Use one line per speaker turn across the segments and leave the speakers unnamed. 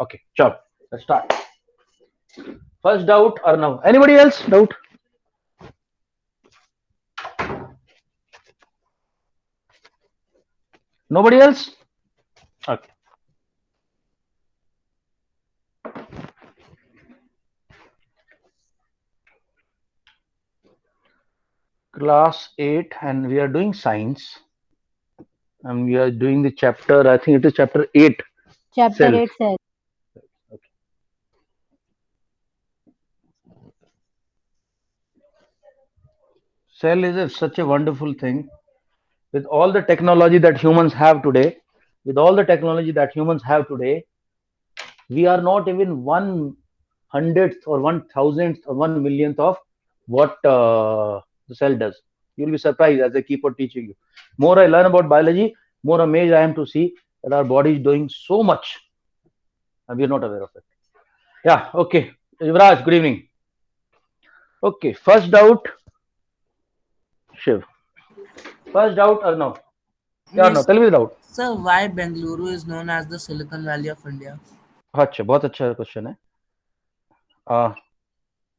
Okay, chop. Let's start. First doubt or no? Anybody else doubt? Nobody else? Okay. Class 8 and we are doing science and we are doing the chapter, I think it is chapter 8,
Chapter
self.
8 says,
Okay. Cell is such a wonderful thing. With all the technology that humans have today, we are not even 1/100th or 1,000th or 1 millionth of what the cell does. You'll be surprised as I keep on teaching you. More I learn about biology, more amazed I am to see that our body is doing so much and we are not aware of it. Yeah, okay. Yuvraj, good evening. Okay, first doubt, Shiv. First doubt or no? Yeah, no.
Yes,
Tell me the doubt.
sir. Why Bengaluru is known as the Silicon Valley of India?
अच्छा बहुत अच्छा question है.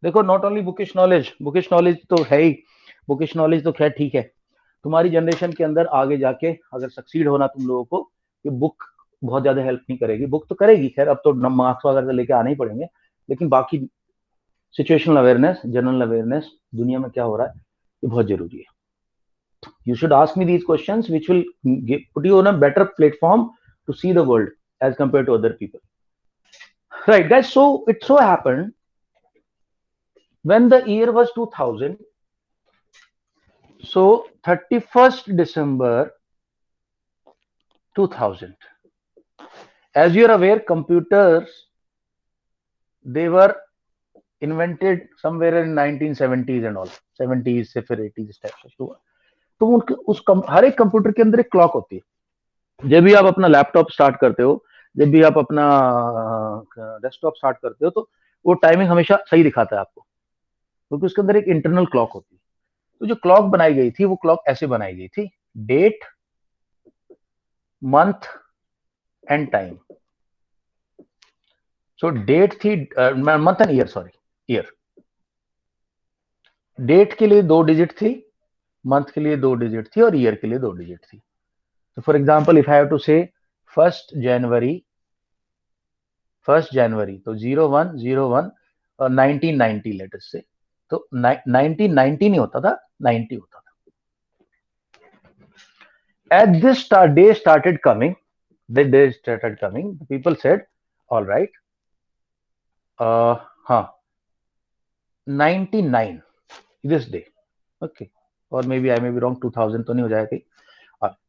देखो not only bookish knowledge तो है ही. Bookish knowledge तो खैर ठीक है. तुम्हारी जनरेशन के अंदर आगे जाके अगर सक्सीड होना तुम लोगों को, ये बुक बहुत ज्यादा हेल्प नहीं करेगी. बुक तो करेगी खैर, अब तो मार्क्स वगैरह लेके आने ही पड़ेंगे, लेकिन बाकी सिचुएशनल अवेयरनेस, जनरल अवेयरनेस, दुनिया में क्या हो रहा है, ये बहुत जरूरी है. You should ask me these questions which will put you on a better platform to see the world as compared to other people. Right, guys. So it so happened when the year was 2000. So 31st December 2000. As you are aware, computers, they were invented somewhere in 1970s and all. 70s से फिर 80s type से शुरू हुआ. तो उनके हर एक computer के अंदर एक क्लॉक होती है. जब भी आप अपना लैपटॉप स्टार्ट करते हो, जब भी आप अपना डेस्कटॉप स्टार्ट करते हो, तो वो टाइमिंग हमेशा सही दिखाता है आपको, क्योंकि उसके अंदर एक इंटरनल क्लॉक होती है. तो जो क्लॉक बनाई गई थी वो क्लॉक ऐसे बनाई गई थी: date, month and time. So date थी, month and year, sorry year. Date के लिए 2 डिजिट थी, मंथ के लिए 2 डिजिट थी और ईयर के लिए 2 डिजिट थी. तो for example if I have to say first January, तो 01/01 और 1990 लेटर से, तो 1990 नहीं होता था, 90 होता था. At this day started coming, the people said, all right, हाँ, 99 this day, okay, और maybe I maybe wrong, 2000 तो नहीं हो जाएगा कहीं.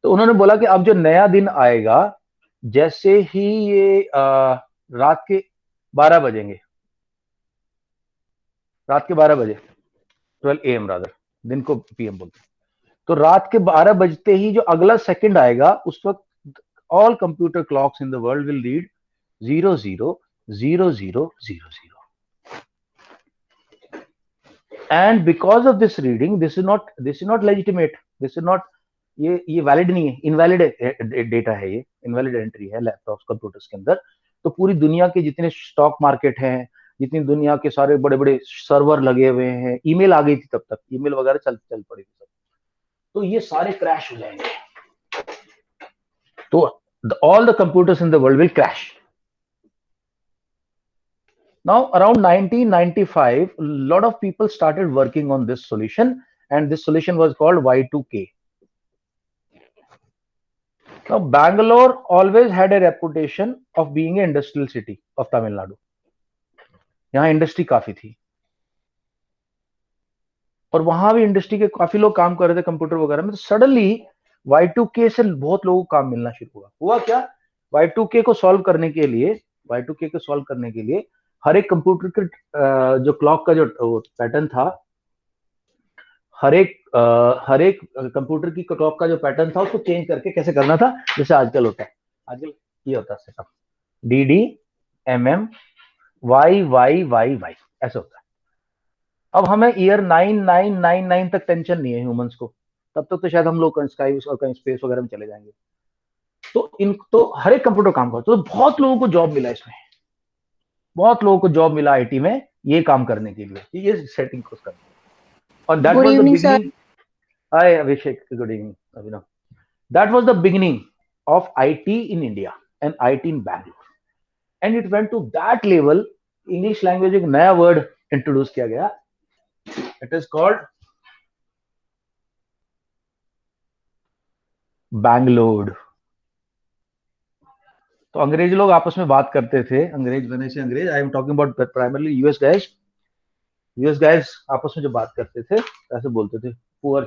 तो उन्होंने बोला कि अब जो नया दिन आएगा, जैसे ही ये रात के 12 बजेंगे, रात के 12 बजे, 12 AM रादर, दिन को PM बोलते हैं. तो रात के 12 बजते ही जो अगला सेकंड आएगा, उस वक्त all computer clocks in the world will read 000000. And because of this reading, this is not legitimate, this is not, ये वैलिड नहीं है, इनवैलिड डेटा है, ये इनवैलिड एंट्री है लैपटॉप कंप्यूटर्स के अंदर. तो पूरी दुनिया के जितने स्टॉक मार्केट हैं, जितनी दुनिया के सारे बड़े बड़े सर्वर लगे हुए हैं, ईमेल आ गई थी तब तक, ईमेल वगैरह चल पड़ी थी सब, तो ये सारे क्रैश हो जाएंगे. तो all the computers in the world will crash. Now around 1995, a lot of people started working on this solution, and this solution was called Y2K. Now Bangalore always had a reputation of being an industrial city of Tamil Nadu. यहाँ industry काफी थी और वहां भी industry के काफी लोग काम कर रहे थे कंप्यूटर वगैरह में. तो सडनली Y2K से बहुत लोगों को काम मिलना शुरू हुआ क्या? Y2K को सॉल्व करने के लिए, हर एक कंप्यूटर के जो क्लॉक का जो पैटर्न था, हर एक कंप्यूटर की क्लॉक का जो पैटर्न था, उसको चेंज करके कैसे करना था, जैसे आजकल होता है. आजकल ये होता है सेटअप, DD, MM, Y ऐसा होता है. अब हमें ईयर 9999 तक टेंशन नहीं है ह्यूमंस को, तब तक तो शायद हम लोग स्काई और कहीं स्पेस वगैरह में चले जाएंगे. तो हर एक कंप्यूटर काम करता है. तो बहुत लोगों को जॉब मिला इसमें, बहुत लोगों को जॉब मिला आईटी में ये काम करने के लिए, ये सेटिंग को करने। और that
Good
was the
evening, sir.
Beginning. Hi Abhishek, good evening Abhinav. That was the beginning of IT in India and IT in Bangalore, and it went to that level. English language एक नया वर्ड इंट्रोड्यूस किया गया, it is called Bangalore. तो अंग्रेज लोग आपस में बात करते थे, अंग्रेज बने से अंग्रेज, I am talking about primarily US guys. US guys आपस में जो बात करते थे ऐसे बोलते थे, poor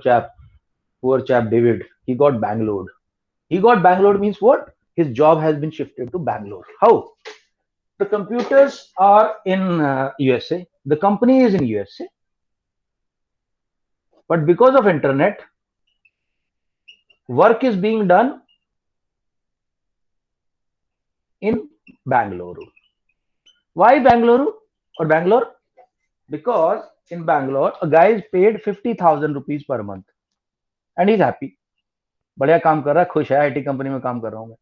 chap David, he got Bangalore. He got Bangalore means what? His job has been shifted to Bangalore. How? The computers are in USA. The company is in USA. But because of internet, work is being done in Bangalore. Why Bangalore or Bangalore? Because in Bangalore, a guy is paid 50,000 rupees per month and he's happy. बढ़िया काम कर रहा है, खुश है, IT company में काम कर रहा हूं मैं।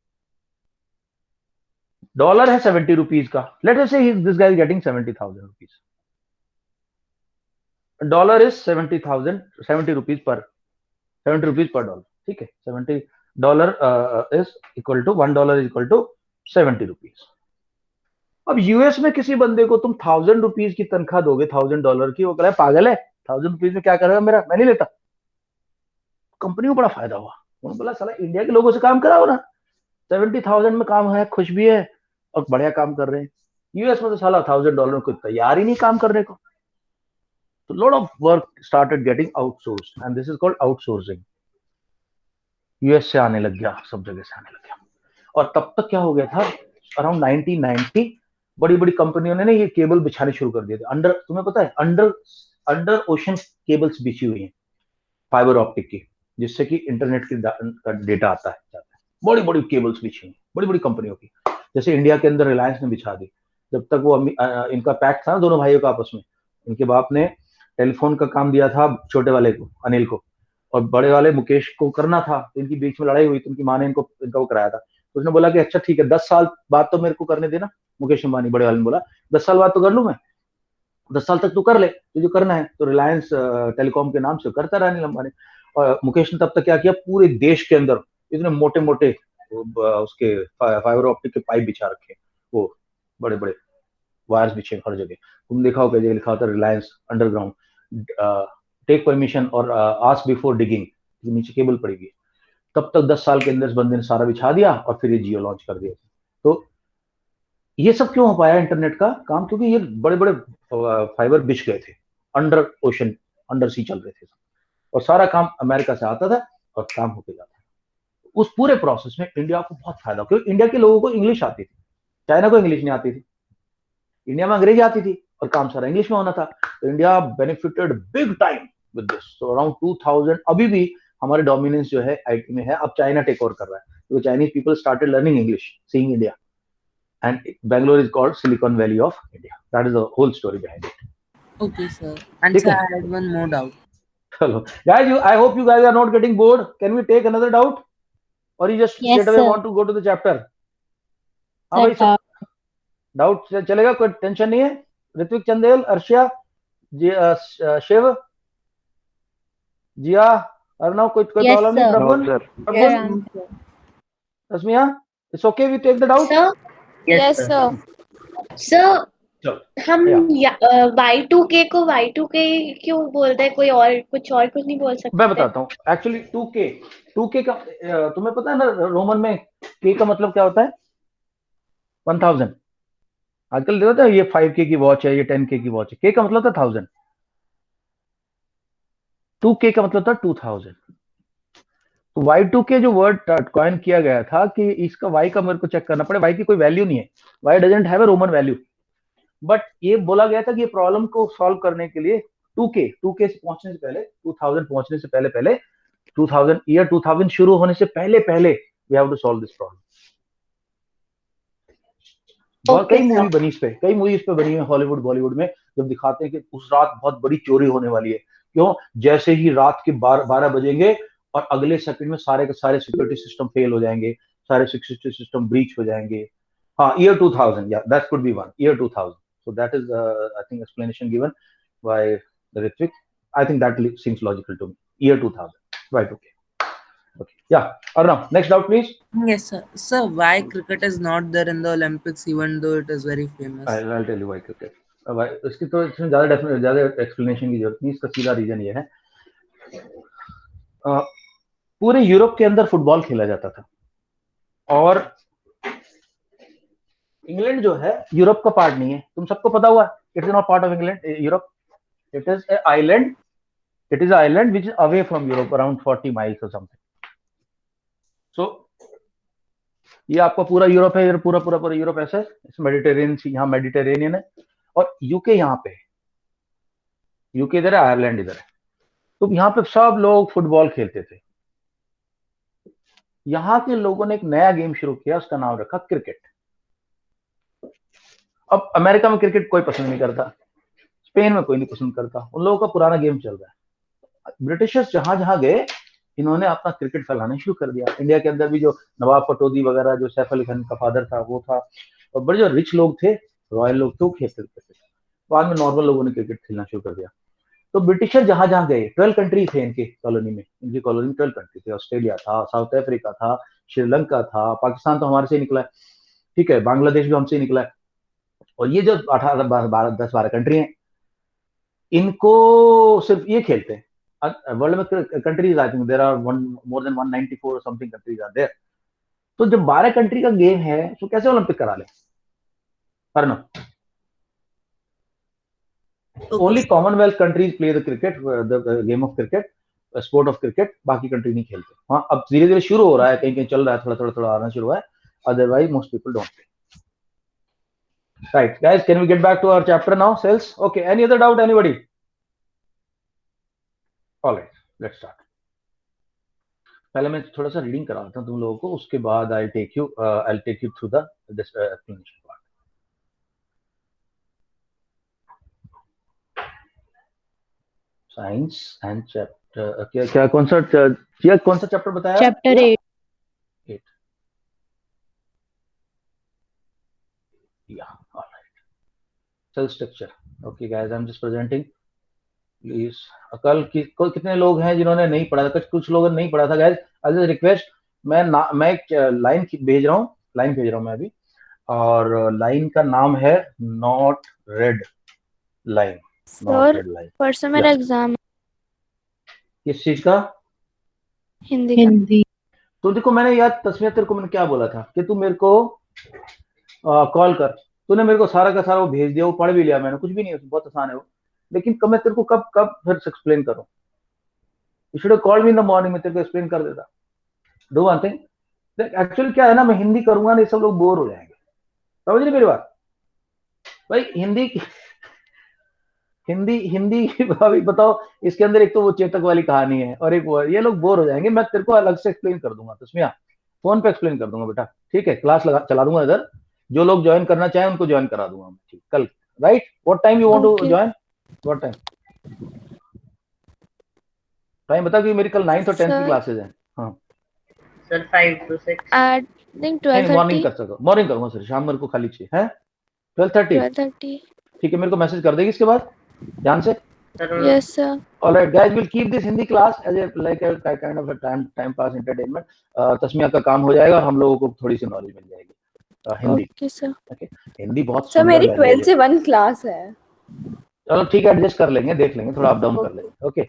डॉलर है 70 रुपीज का, let us say this guy is getting 70,000 rupees. Dollar is 70,000, 70 rupees per, 70 rupees per dollar, ठीक है। 70 dollar is equal to $1 is equal to 70 rupees. अब यूएस में किसी बंदे को तुम 1,000 रुपीज की तनख्वाह दोगे, $1,000 की, वो कह रहा है पागल है, 1,000 रुपीज में क्या करेगा मेरा, मैं नहीं लेता। कंपनी को बड़ा फायदा हुआ, उन्होंने बोला साला इंडिया के लोगों से काम कराओ ना, 70,000 में काम है, खुश भी है और बढ़िया काम कर रहे हैं। यूएस में तो साला $1,000 को तैयार ही नहीं काम करने को। So lot of work started getting outsourced and this is called outsourcing. US से आने लग गया, सब जगह से आने लग गया। और तब तक क्या हो गया था, अराउंड 1990 बड़ी बड़ी कंपनियों ने ये केबल बिछाने शुरू कर दिए थे अंडर, तुम्हें पता है अंडर ओशन केबल्स बिछी हुई हैं फाइबर ऑप्टिक की, जिससे कि इंटरनेट का डेटा आता है। बड़ी बड़ी केबल्स बिछी हुई, बड़ी बड़ी कंपनियों की, जैसे इंडिया के अंदर रिलायंस ने बिछा दी। जब तक वो इनका पैक्ट था ना दोनों भाइयों का आपस में, इनके बाप ने टेलीफोन का काम दिया था छोटे वाले को, अनिल को, और बड़े वाले मुकेश को करना था। तो इनकी बीच में लड़ाई हुई, तो उनकी माँ ने इनका वो कराया था। तो उसने बोला कि अच्छा ठीक है, 10 साल बाद तो मेरे को करने देना। मुकेश अंबानी बड़े वाले ने बोला 10 साल बाद तो कर लूं मैं, 10 साल तक तू कर ले, तुझे करना है। तो रिलायंस टेलीकॉम के नाम से करता रहा अनिल अंबानी। और मुकेश ने तब तक क्या किया, पूरे देश के अंदर इतने मोटे मोटे उसके फाइबर ऑप्टिक के पाइप बिछा रखे, वो बड़े बड़े वायर्स बिछे हर जगह। तुम देखा होगा जगह लिखा होता है रिलायंस अंडरग्राउंड, टेक परमिशन और आस्क बिफोर डिगिंग, नीचे केबल पड़ी हुई। तब तक 10 साल के अंदर इस बंदे ने सारा बिछा दिया और फिर ये जियो लॉन्च कर दिया। तो ये सब क्यों हो पाया इंटरनेट का काम, क्योंकि ये बड़े बड़े फाइबर बिछ गए थे, अंडर ओशन, अंडर सी चल रहे थे, और सारा काम अमेरिका से आता था और काम होते जाता था। उस पूरे प्रोसेस में इंडिया को बहुत फायदा, क्योंकि इंडिया के लोगों को इंग्लिश आती थी, चाइना को इंग्लिश नहीं आती थी, इंडिया में अंग्रेजी आती थी और काम सारा इंग्लिश में होना था। तो India benefited big time with this. So around 2000 अभी भी हमारे डोमिनेंस जो है आईटी में है। अब चाइना टेक ओवर कर रहा है, तो Chinese people started learning English seeing India, and Bangalore is called Silicon Valley of India. That is the whole story behind it.
Okay, sir. And
ठीक
sir,
है,
I had one more doubt.
चलो guys, I hope you guys are not getting bored. Can we take another doubt or you just
Yes,
straight away
sir.
want to go to the chapter? हाँ
Sir,
भाई सब doubt चलेगा, कोई tension नहीं है। ऋत्विक, चंदेल, अर्शिया जी, शिव, जिया, अर्णव, कोई
Yes,
problem नहीं?
sir.
Prabul,
sir.
Sir,
Prabul,
answer.
Rashmiya, it's okay, we take the doubt.
Sir,
Yes, sir.
sir,
चलो
हम
या
Y2K को Y2K क्यों बोलते हैं, कोई और कुछ नहीं बोल सकते?
मैं बताता हूँ। एक्चुअली 2K का तुम्हें पता है ना, रोमन में K का मतलब क्या होता है? 1000। आजकल देखो तो ये 5K की वॉच है, ये 10K की वॉच है। K का मतलब था 1000, 2K का मतलब था 2000। तो Y2K जो वर्ड कॉइन किया गया था कि इसका Y का मेरे को चेक करना पड़े, Y की कोई वैल्यू नहीं है, Y doesn't have a Roman value. But ये बोला गया था कि ये प्रॉब्लम को सॉल्व करने के लिए 2K से पहुंचने से पहले, 2000 पहुंचने से पहले 2000 शुरू होने से पहले we have to solve this problem. बहुत कई मूवी बनी इस पे, कई मूवी इस पे बनी है हॉलीवुड बॉलीवुड में, जब दिखाते हैं कि उस रात बहुत बड़ी चोरी होने वाली है। क्यों? जैसे ही रात के 12 बजेंगे और अगले सेकंड में सारे के सारे सिक्योरिटी सिस्टम फेल हो जाएंगे, सारे सिक्योरिटी सिस्टम ब्रीच हो जाएंगे, year 2000, yeah, that could be one, year 2000. So that is I think explanation given by Ritvik. I think that seems logical to me. Year 2000, right? Okay, yeah. Arnav, next doubt please.
Yes, sir. Sir, why cricket is not there in the Olympics even though it is very famous?
I'll tell you why cricket. इसकी तो इसमें ज़्यादा explanation की जरूरत नहीं, इसका सीधा reason ये है, पूरे यूरोप के अंदर फुटबॉल खेला जाता था, और इंग्लैंड जो है यूरोप का पार्ट नहीं है, तुम सबको पता हुआ, it is not part of England Europe, it is a island, it is an island which is away from Europe around 40 miles or something. So ये आपका पूरा यूरोप है, पूरा यूरोप ऐसा है, इस मेडिटेरेनियन, यहाँ मेडिटेरेनियन है, और यूके यहाँ पे, यूके इधर है, आयरलैंड इधर है, तो यहाँ पे सब लोग फुटबॉल खेलते थे। यहाँ के लोगों ने एक नया गेम शुरू किया, उसका नाम रखा क्रिकेट। अब अमेरिका में क्रिकेट कोई पसंद नहीं करता, स्पेन में कोई नहीं पसंद करता, उन लोगों का पुराना गेम चल रहा है। ब्रिटिशर्स जहां जहां गए, इन्होंने अपना क्रिकेट फैलाना शुरू कर दिया। इंडिया के अंदर भी जो नवाब पटौदी वगैरह, जो सैफ अली खान का फादर था, वो था, और बड़े जो रिच लोग थे, रॉयल लोग थे, वो खेलते थे। बाद में नॉर्मल लोगों ने क्रिकेट खेलना शुरू कर दिया। तो ब्रिटिशर जहां जहां गए, 12 कंट्री थे इनके कॉलोनी में, इनकी कॉलोनी में 12 कंट्री थे। ऑस्ट्रेलिया था, साउथ अफ्रीका था, श्रीलंका था, पाकिस्तान तो हमारे से निकला है, ठीक है, बांग्लादेश भी हमसे निकला है, और ये जो 10-12 कंट्री हैं, इनको सिर्फ ये खेलते हैं। वर्ल्ड में countries, I think there are more than 194 something countries are there. तो जब 12 कंट्री का गेम है, तो कैसे ओलंपिक करा ले? Only Commonwealth countries play the cricket, the game of cricket, sport of cricket, बाकी कंट्री नहीं खेलते। हाँ, अब धीरे धीरे शुरू हो रहा है, कहीं कहीं चल रहा है, थोड़ा आना शुरू हुआ है, otherwise most people don't play. Right, guys, can we get back to our chapter now? Cells. Okay, any other doubt, anybody? All right, let's start. पहले मैं थोड़ा सा रीडिंग कराता हूँ तुम लोगों को, उसके बाद I'll take you through the this explanation part. Science and chapter क्या कौन सा चैप्टर बताया?
Chapter 8.
Yeah, all right. Cell structure. Okay, guys, I'm just presenting. Please, कल कितने लोग हैं जिन्होंने नहीं पढ़ा था? कुछ लोगों ने नहीं पढ़ा था। गाइस, आई जस्ट रिक्वेस्ट, मैं एक लाइन भेज रहा हूँ मैं अभी, और लाइन का नाम है नॉट रेड लाइन।
सर, परसों मेरा एग्जाम।
किस चीज का?
हिंदी।
तो देखो, मैंने याद तस्वीर तेरे को मैंने क्या बोला था कि तू मेरे को कॉल कर, तूने मेरे को सारा का सारा वो भेज दिया, वो पढ़ भी लिया मैंने, कुछ भी नहीं है, बहुत आसान है वो। लेकिन कब मैं तेरे को कब फिर से एक्सप्लेन करूं? You should have called me in the morning, मैं तेरे को एक्सप्लेन कर देता। डू वन थिंग, एक्चुअली क्या है ना, मैं हिंदी करूंगा नहीं, सब लोग बोर हो जाएंगे, समझ रहे मेरी बात? भाई हिंदी अभी बताओ, इसके अंदर एक तो वो चेतक वाली कहानी है, और एक वो, ये लोग बोर हो जाएंगे। मैं तेरे को अलग से एक्सप्लेन कर दूंगा, तस्मिया फोन पे एक्सप्लेन कर दूंगा बेटा, ठीक है? क्लास चला दूंगा इधर, जो लोग ज्वाइन करना चाहें उनको ज्वाइन करा दूंगा मैं, ठीक? कल, right? What time you want to join? What time बता, कि मेरी कल 9th और 10th की क्लासेस हैं। हाँ
sir, 5 to 6
I think 12:30।
Morning कर सको, मॉर्निंग करूंगा सर, शाम मेरे को खाली चाहिए है। 12:30, ठीक है? मेरे को मैसेज कर देगी इसके बाद, ध्यान से।
Yes sir.
All right, guys, we'll keep this Hindi class as a kind of a time pass entertainment. Tasmiya का काम हो जाएगा और हम लोगों को थोड़ी सी नॉलेज मिल जाएगी Hindi.
Okay sir.
Okay, Hindi बहुत
सर मेरी 12 से 1 क्लास है।
चलो ठीक है, एडजस्ट कर लेंगे, देख लेंगे, थोड़ा अप डाउन कर लेंगे। ओके,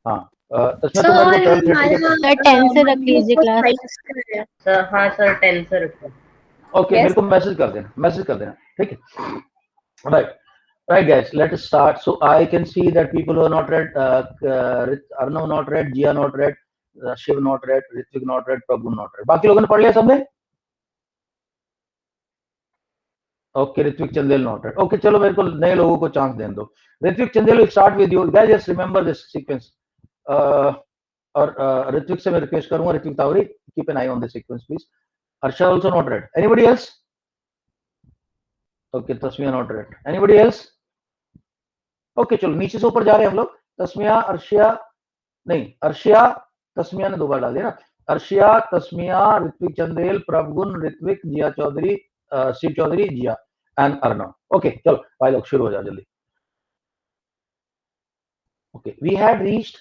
हाँ तस्मिया,
सर,
तुम्हारे को 12:30
सर 10 से रख लीजिए क्लास।
सर, हाँ सर, 10 से रखो।
ओके, मेरे को मैसेज कर देना, ठीक है? Right, guys, let us start. So I can see that people who are not read, Arnav not read, Jia not read, Shiv not read, Ritvik not read, Prabhu not read. बाकी लोगों ने पढ़ लिया सबने? Okay, Ritvik Chandel not read. Okay, चलो मेरे को नए लोगों को चांस देने दो। Ritvik Chandel, start with you guys, just remember this sequence. और ऋत्विक से मैं रिक्वेस्ट करूंगा, Ritvik Tawari, keep an eye on this sequence please. Harsha also not read. Anybody else? Okay, Tasmiya not read. Anybody else? Okay, चलो नीचे से ऊपर जा रहे हैं हम लोग। तस्मिया, अर्शिया, तस्मिया ने 2 बार डाल दिया ना। अर्शिया, तस्मिया, ऋत्विक चंदेल, प्रभगुण, ऋत्विक, जिया चौधरी, शिव चौधरी, जिया एंड अर्णव. ओके चलो भाई लोग शुरू हो जाओ जल्दी. Okay we had reached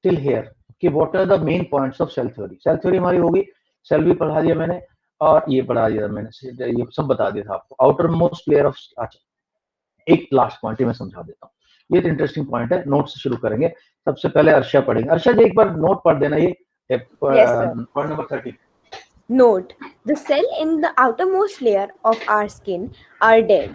till here कि what are the main points of cell theory. Cell theory हमारी होगी, सेल भी पढ़ा दिया मैंने और ये पढ़ा दिया मैंने, ये सब बता दिया था आपको. आउटर मोस्ट लेयर ऑफ, अच्छा एक लास्ट पॉइंट मैं समझा देता हूँ, ये तो इंटरेस्टिंग पॉइंट है. नोट से शुरू करेंगे. सबसे पहले अर्षा पढ़ेंगे. अर्षा जी एक बार नोट पढ़ देना, ये point number 30.
Note: the cell in the outermost layer of our skin are dead.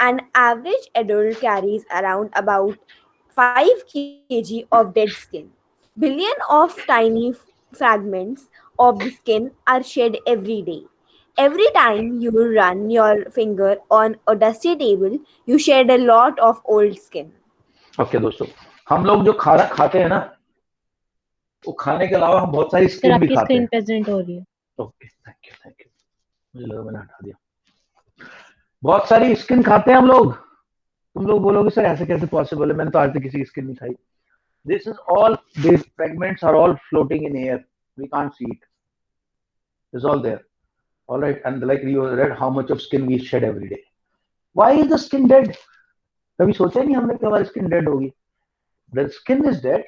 An average adult carries around about 5 kg of dead skin. Billion of tiny fragments of the skin are shed every day. Every time you run your finger on a dusty table, you shed a lot of old skin.
Okay दोस्तों, हम लोग जो खाना खाते हैं ना, वो खाने के अलावा हम बहुत सारी
सर
स्किन भी
आपकी
खाते
स्क्रीन
हैं.
प्रेजेंट हो रही है.
ओके थैंक यू, मुझे लगा मैंने हटा दिया. बहुत सारी स्किन खाते हैं हम लोग. तुम लोग बोलोगे सर ऐसे कैसे पॉसिबल है, मैंने तो आज तक किसी की स्किन नहीं खाई. This is all, these fragments are all floating in air, we can't see it. It's all there. All right, and like you read how much of skin we shed every day. Why is the skin dead? कभी सोचा नहीं हमने कि हमारी skin dead होगी. The skin is dead,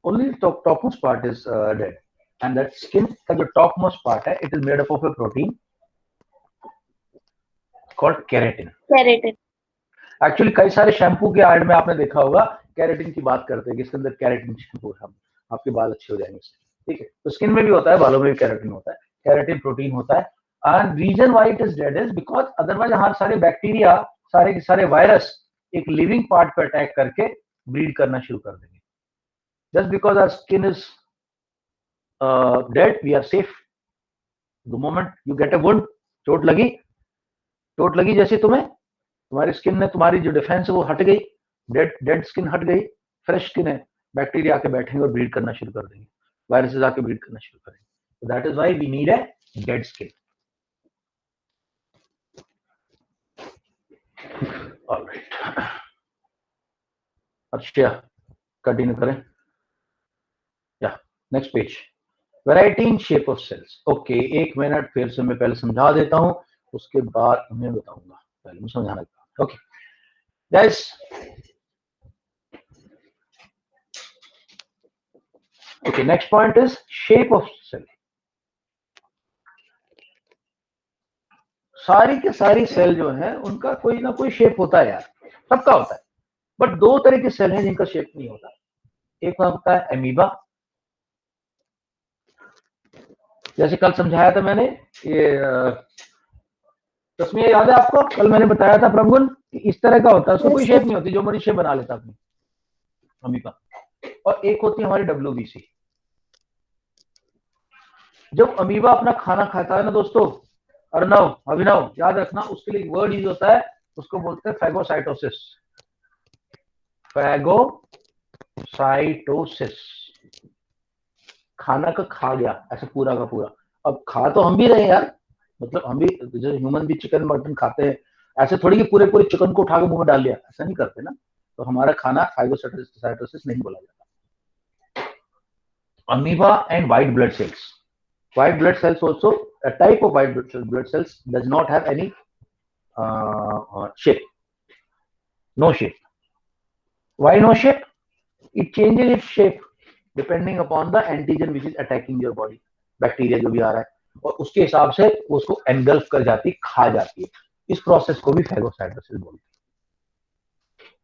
only the topmost part is dead, and that skin का जो topmost part है, it is made up of a protein called keratin.
Keratin.
Actually कई सारे शैम्पू के एड में आपने देखा होगा कैरेटिन की बात करते हैं कि इसके अंदर कैरेटिन शैम्पू है, आपके बाल अच्छे हो जाएंगे इससे. ठीक है, तो स्किन में भी होता है, बालों में भी कैरेटिन होता है, कैरेटिन प्रोटीन होता है. And reason why it is dead is because otherwise हमारे सारे बैक्टीरिया, सारे के सारे वायरस एक लिविंग पार्ट पर अटैक करके ब्रीड करना शुरू कर देंगे. Just because our skin is dead we are safe. The moment you get a wound, चोट लगी जैसे तुम्हारी स्किन ने, तुम्हारी जो डिफेंस है वो हट गई, डेड स्किन हट गई, फ्रेश स्किन है, बैक्टीरिया आके बैठेंगे और ब्रीड करना शुरू कर देंगे, वायरसेस आके ब्रीड करना शुरू करेंगे. So that is why we need a dead skin. All right. अच्छा कंटिन्यू करें. या next page. Variety in shape of cells. Okay एक मिनट फिर से मैं पहले समझा देता हूं, उसके बाद मैं बताऊंगा. पहले मैं समझाना. Okay guys, okay next point is shape of cell. सारी के सारी सेल जो है उनका कोई ना कोई शेप होता है यार, सबका होता है. बट दो तरह के सेल हैं जिनका शेप नहीं होता. एक होता है एमीबा, जैसे कल समझाया था मैंने, ये तस्वीर याद है आपको, कल मैंने बताया था प्रभुन कि इस तरह का होता है, उसको कोई शेप नहीं होती, जो मर्जी शेप बना लेता अपनी अमीबा. और एक होती है हमारी WBC. जब अमीबा अपना खाना खाता है ना दोस्तों, अर्णव अभिनव याद रखना, उसके लिए वर्ड यूज होता है, उसको बोलते हैं फैगोसाइटोसिस. फैगोसाइटोसिस, खाना का खा गया ऐसे पूरा का पूरा. अब खा तो हम भी रहे यार, मतलब हम भी जैसे ह्यूमन भी चिकन मटन खाते हैं, ऐसे थोड़ी कि पूरे पूरे चिकन को उठा के मुंह में डाल लिया, ऐसा नहीं करते ना. तो हमारा खाना फैगोसाइटोसिस नहीं बोला जाता. Amoeba and white blood cells. White blood cells also, a type of white blood cells does not have any shape. No shape. Why no shape? It changes its shape depending upon the antigen which is attacking your body. Bacteria जो भी आ रहा है और उसके हिसाब से उसको engulf कर जाती है, खा जाती है. इस प्रोसेस को भी फैगोसाइटोसिस बोलते हैं.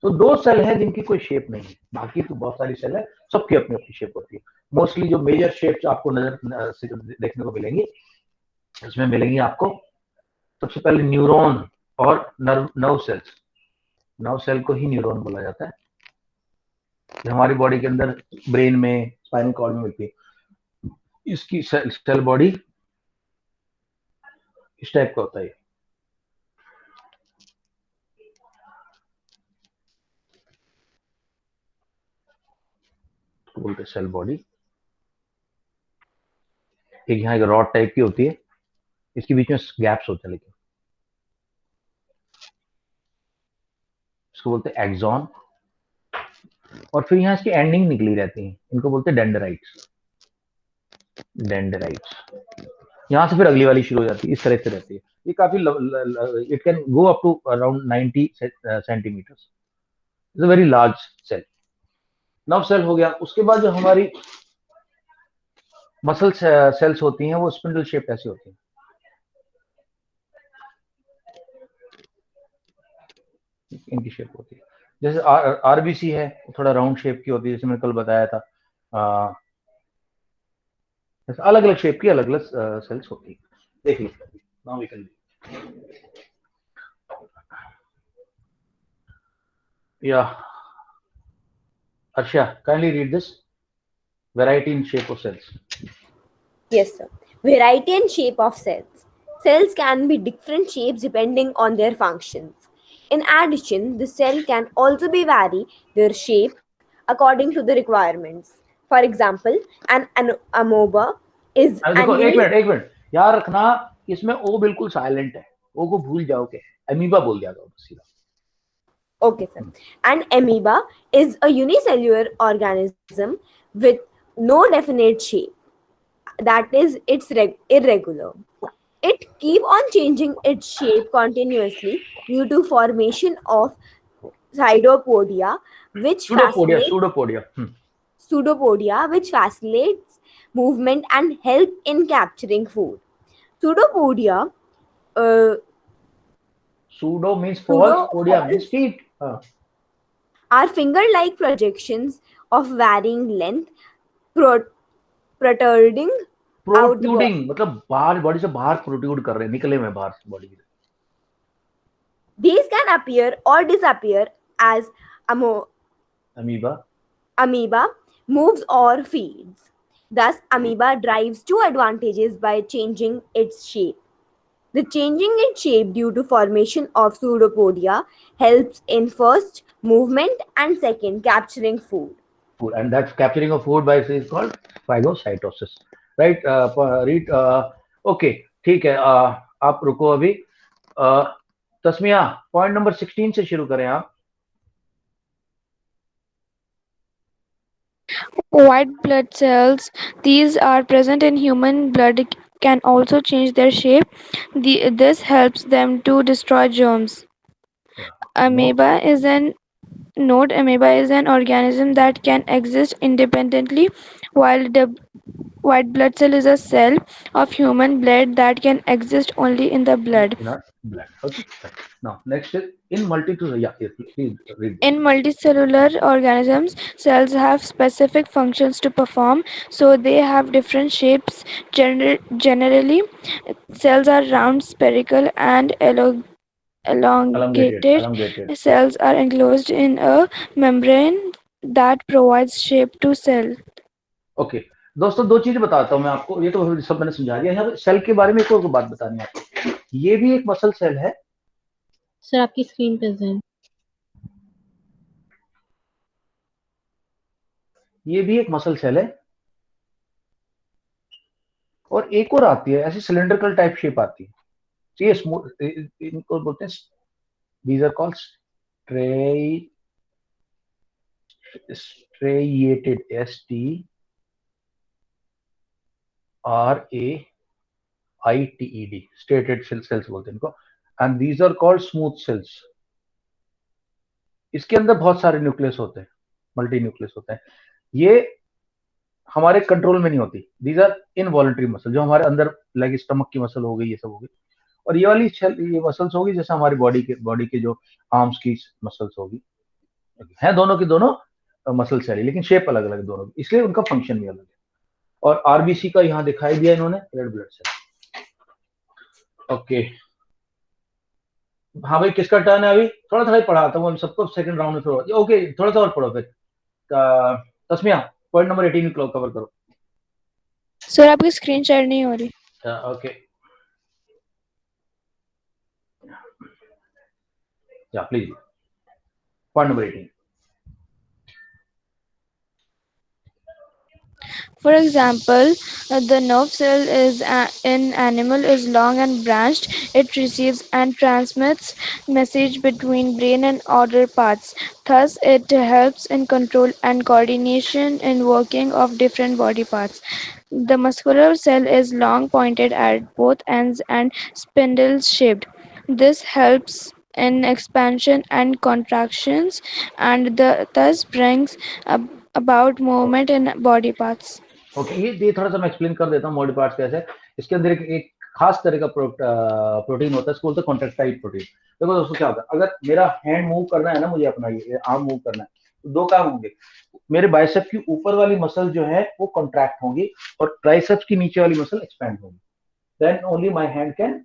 तो दो सेल है जिनकी कोई शेप नहीं है, बाकी तो बहुत सारी सेल है, सबकी अपनी अपनी शेप होती है. मोस्टली जो मेजर शेप्स आपको नजर देखने को मिलेंगी, इसमें मिलेंगी आपको सबसे पहले न्यूरॉन और नर्व सेल्स. नर्व सेल को ही न्यूरॉन बोला जाता है. हमारी बॉडी के अंदर ब्रेन में, स्पाइनल कॉर्ड में मिलती है. इसकी सेल बॉडी इस टाइप का होता है. बोलते सेल बॉडी. एक यहाँ एक रॉड टाइप की होती है, इसके बीच में गैप्स होते हैं, लेकिन इसको बोलते हैं एक्सॉन. और फिर यहाँ इसकी एंडिंग निकली रहती है, इनको बोलते हैं डेंडराइट्स. यहाँ से फिर अगली वाली शुरू हो जाती है, इस तरह से रहती है। ये काफी it can go up to around 90 centimetres. It's a very large cell. Nerve cell हो गया। उसके बाद जो हमारी मसल सेल्स होती हैं वो स्पिंडल शेप ऐसी होती है। इनकी शेप होती है। जैसे आरबीसी है, थोड़ा राउंड शेप की होती है, जैसे मैंने कल बताया था। अलग अलग शेप की अलग अलग सेल्स होती है। देख लीजिए, नाउ वी कैन या Harsha, kindly read this. Variety in shape of cells.
Yes, sir. Variety and shape of cells. Cells can be different shapes depending on their functions. In addition, the cell can also be vary their shape according to the requirements. For example, an amoeba is
देखो,
annually.
एक minute याद रखना, इसमें ओ बिल्कुल silent है, ओ को भूल जाओगे, अमीबा बोल दिया करो सीधा।
Okay, sir. An amoeba is a unicellular organism with no definite shape. That is, it's irregular. It keep on changing its shape continuously due to formation of pseudopodia, which facilitates
Pseudopodia.
which facilitates movement and help in capturing food. Pseudopodia, uh,
Pseudo means false, podia means feet.
are finger-like projections of varying length, protruding
Protruding मतलब बाहर, body से बाहर protrude कर रहे हैं, निकले में बाहर बॉडी के।
These can appear or disappear as
amoeba
moves or feeds. Thus, amoeba drives two advantages by changing its shape. The changing its shape due to formation of pseudopodia helps in first movement and second capturing food.
And that capturing of food by is called phagocytosis, right? Read. Okay, ठीक है। आप रुको अभी। Tasmiya, point number 16 से शुरू करें आप।
White blood cells, these are present in human blood, can also change their shape. This helps them to destroy germs. Amoeba is an organism that can exist independently, while the white blood cell is a cell of human blood that can exist only in the blood.
In our blood. Okay. Now, next is in multicellular. Yeah, please read.
In multicellular organisms, cells have specific functions to perform, so they have different shapes. Generally, cells are round, spherical, and elongated. Cells are enclosed in a membrane that provides shape to cell.
Okay. दोस्तों, दो चीजें बताता हूं मैं आपको। ये तो सब मैंने समझा दिया। यहाँ सेल के बारे में एक और बात बतानी है आपको। ये भी एक मसल सेल है।
सर आपकी स्क्रीन पे है।
ये भी एक मसल सेल है, और एक और आती है ऐसी सिलेंड्रिकल टाइप शेप आती है। ये इनको बोलते हैं, these are called striated, STRAITED, striated cells बोलते हैं इनको। And these are called smooth cells। इसके अंदर बहुत सारे न्यूक्लियस होते हैं, मल्टी न्यूक्लियस होते हैं। ये हमारे कंट्रोल में नहीं होती। दीज आर इनवॉलंटरी मसल, जो हमारे अंदर लाइक स्टमक की मसल हो गई, ये सब हो गई। और ये वाली ये मसल्स होगी जैसे हमारी बॉडी के जो आर्म्स की मसल्स होगी, हैं दोनों की दोनों मसल सेल, लेकिन शेप अलग अलग दोनों की, इसलिए उनका फंक्शन भी अलग है। और आरबीसी का यहाँ दिखाई दिया इन्होंने, रेड ब्लड सेल। ओके, हाँ भाई, किसका टर्न है अभी? थोड़ा थोड़ा ही पढ़ाता हूँ सबको, सेकंड राउंड में थोड़ा। ओके, थोड़ा सा और पढ़ो फिर। तस्मिया, पॉइंट नंबर 18 कवर करो।
सर आपकी स्क्रीन शेयर नहीं हो रही।
ओके, या please, point number 18।
For example, the nerve cell in animal is long and branched. It receives and transmits message between brain and other parts. Thus, it helps in control and coordination in working of different body parts. The muscular cell is long, pointed at both ends, and spindle shaped. This helps in expansion and contractions, and thus brings about movement in body parts.
Okay, ये थोड़ा सा मैं explain कर देता हूँ body parts कैसे। इसके अंदर एक खास तरह का प्रोटीन होता है, इसको बोलते हैं कॉन्ट्रैक्टाइल प्रोटीन। देखो दोस्तों क्या होता है, अगर मेरा हैंड मूव करना है ना, मुझे अपना ये आर्म मूव करना है, तो दो काम होंगे। मेरे बाइसेप की ऊपर वाली मसल जो है वो कॉन्ट्रैक्ट होंगी और ट्राइसेप्स की नीचे वाली मसल एक्सपैंड होगी, then only my hand can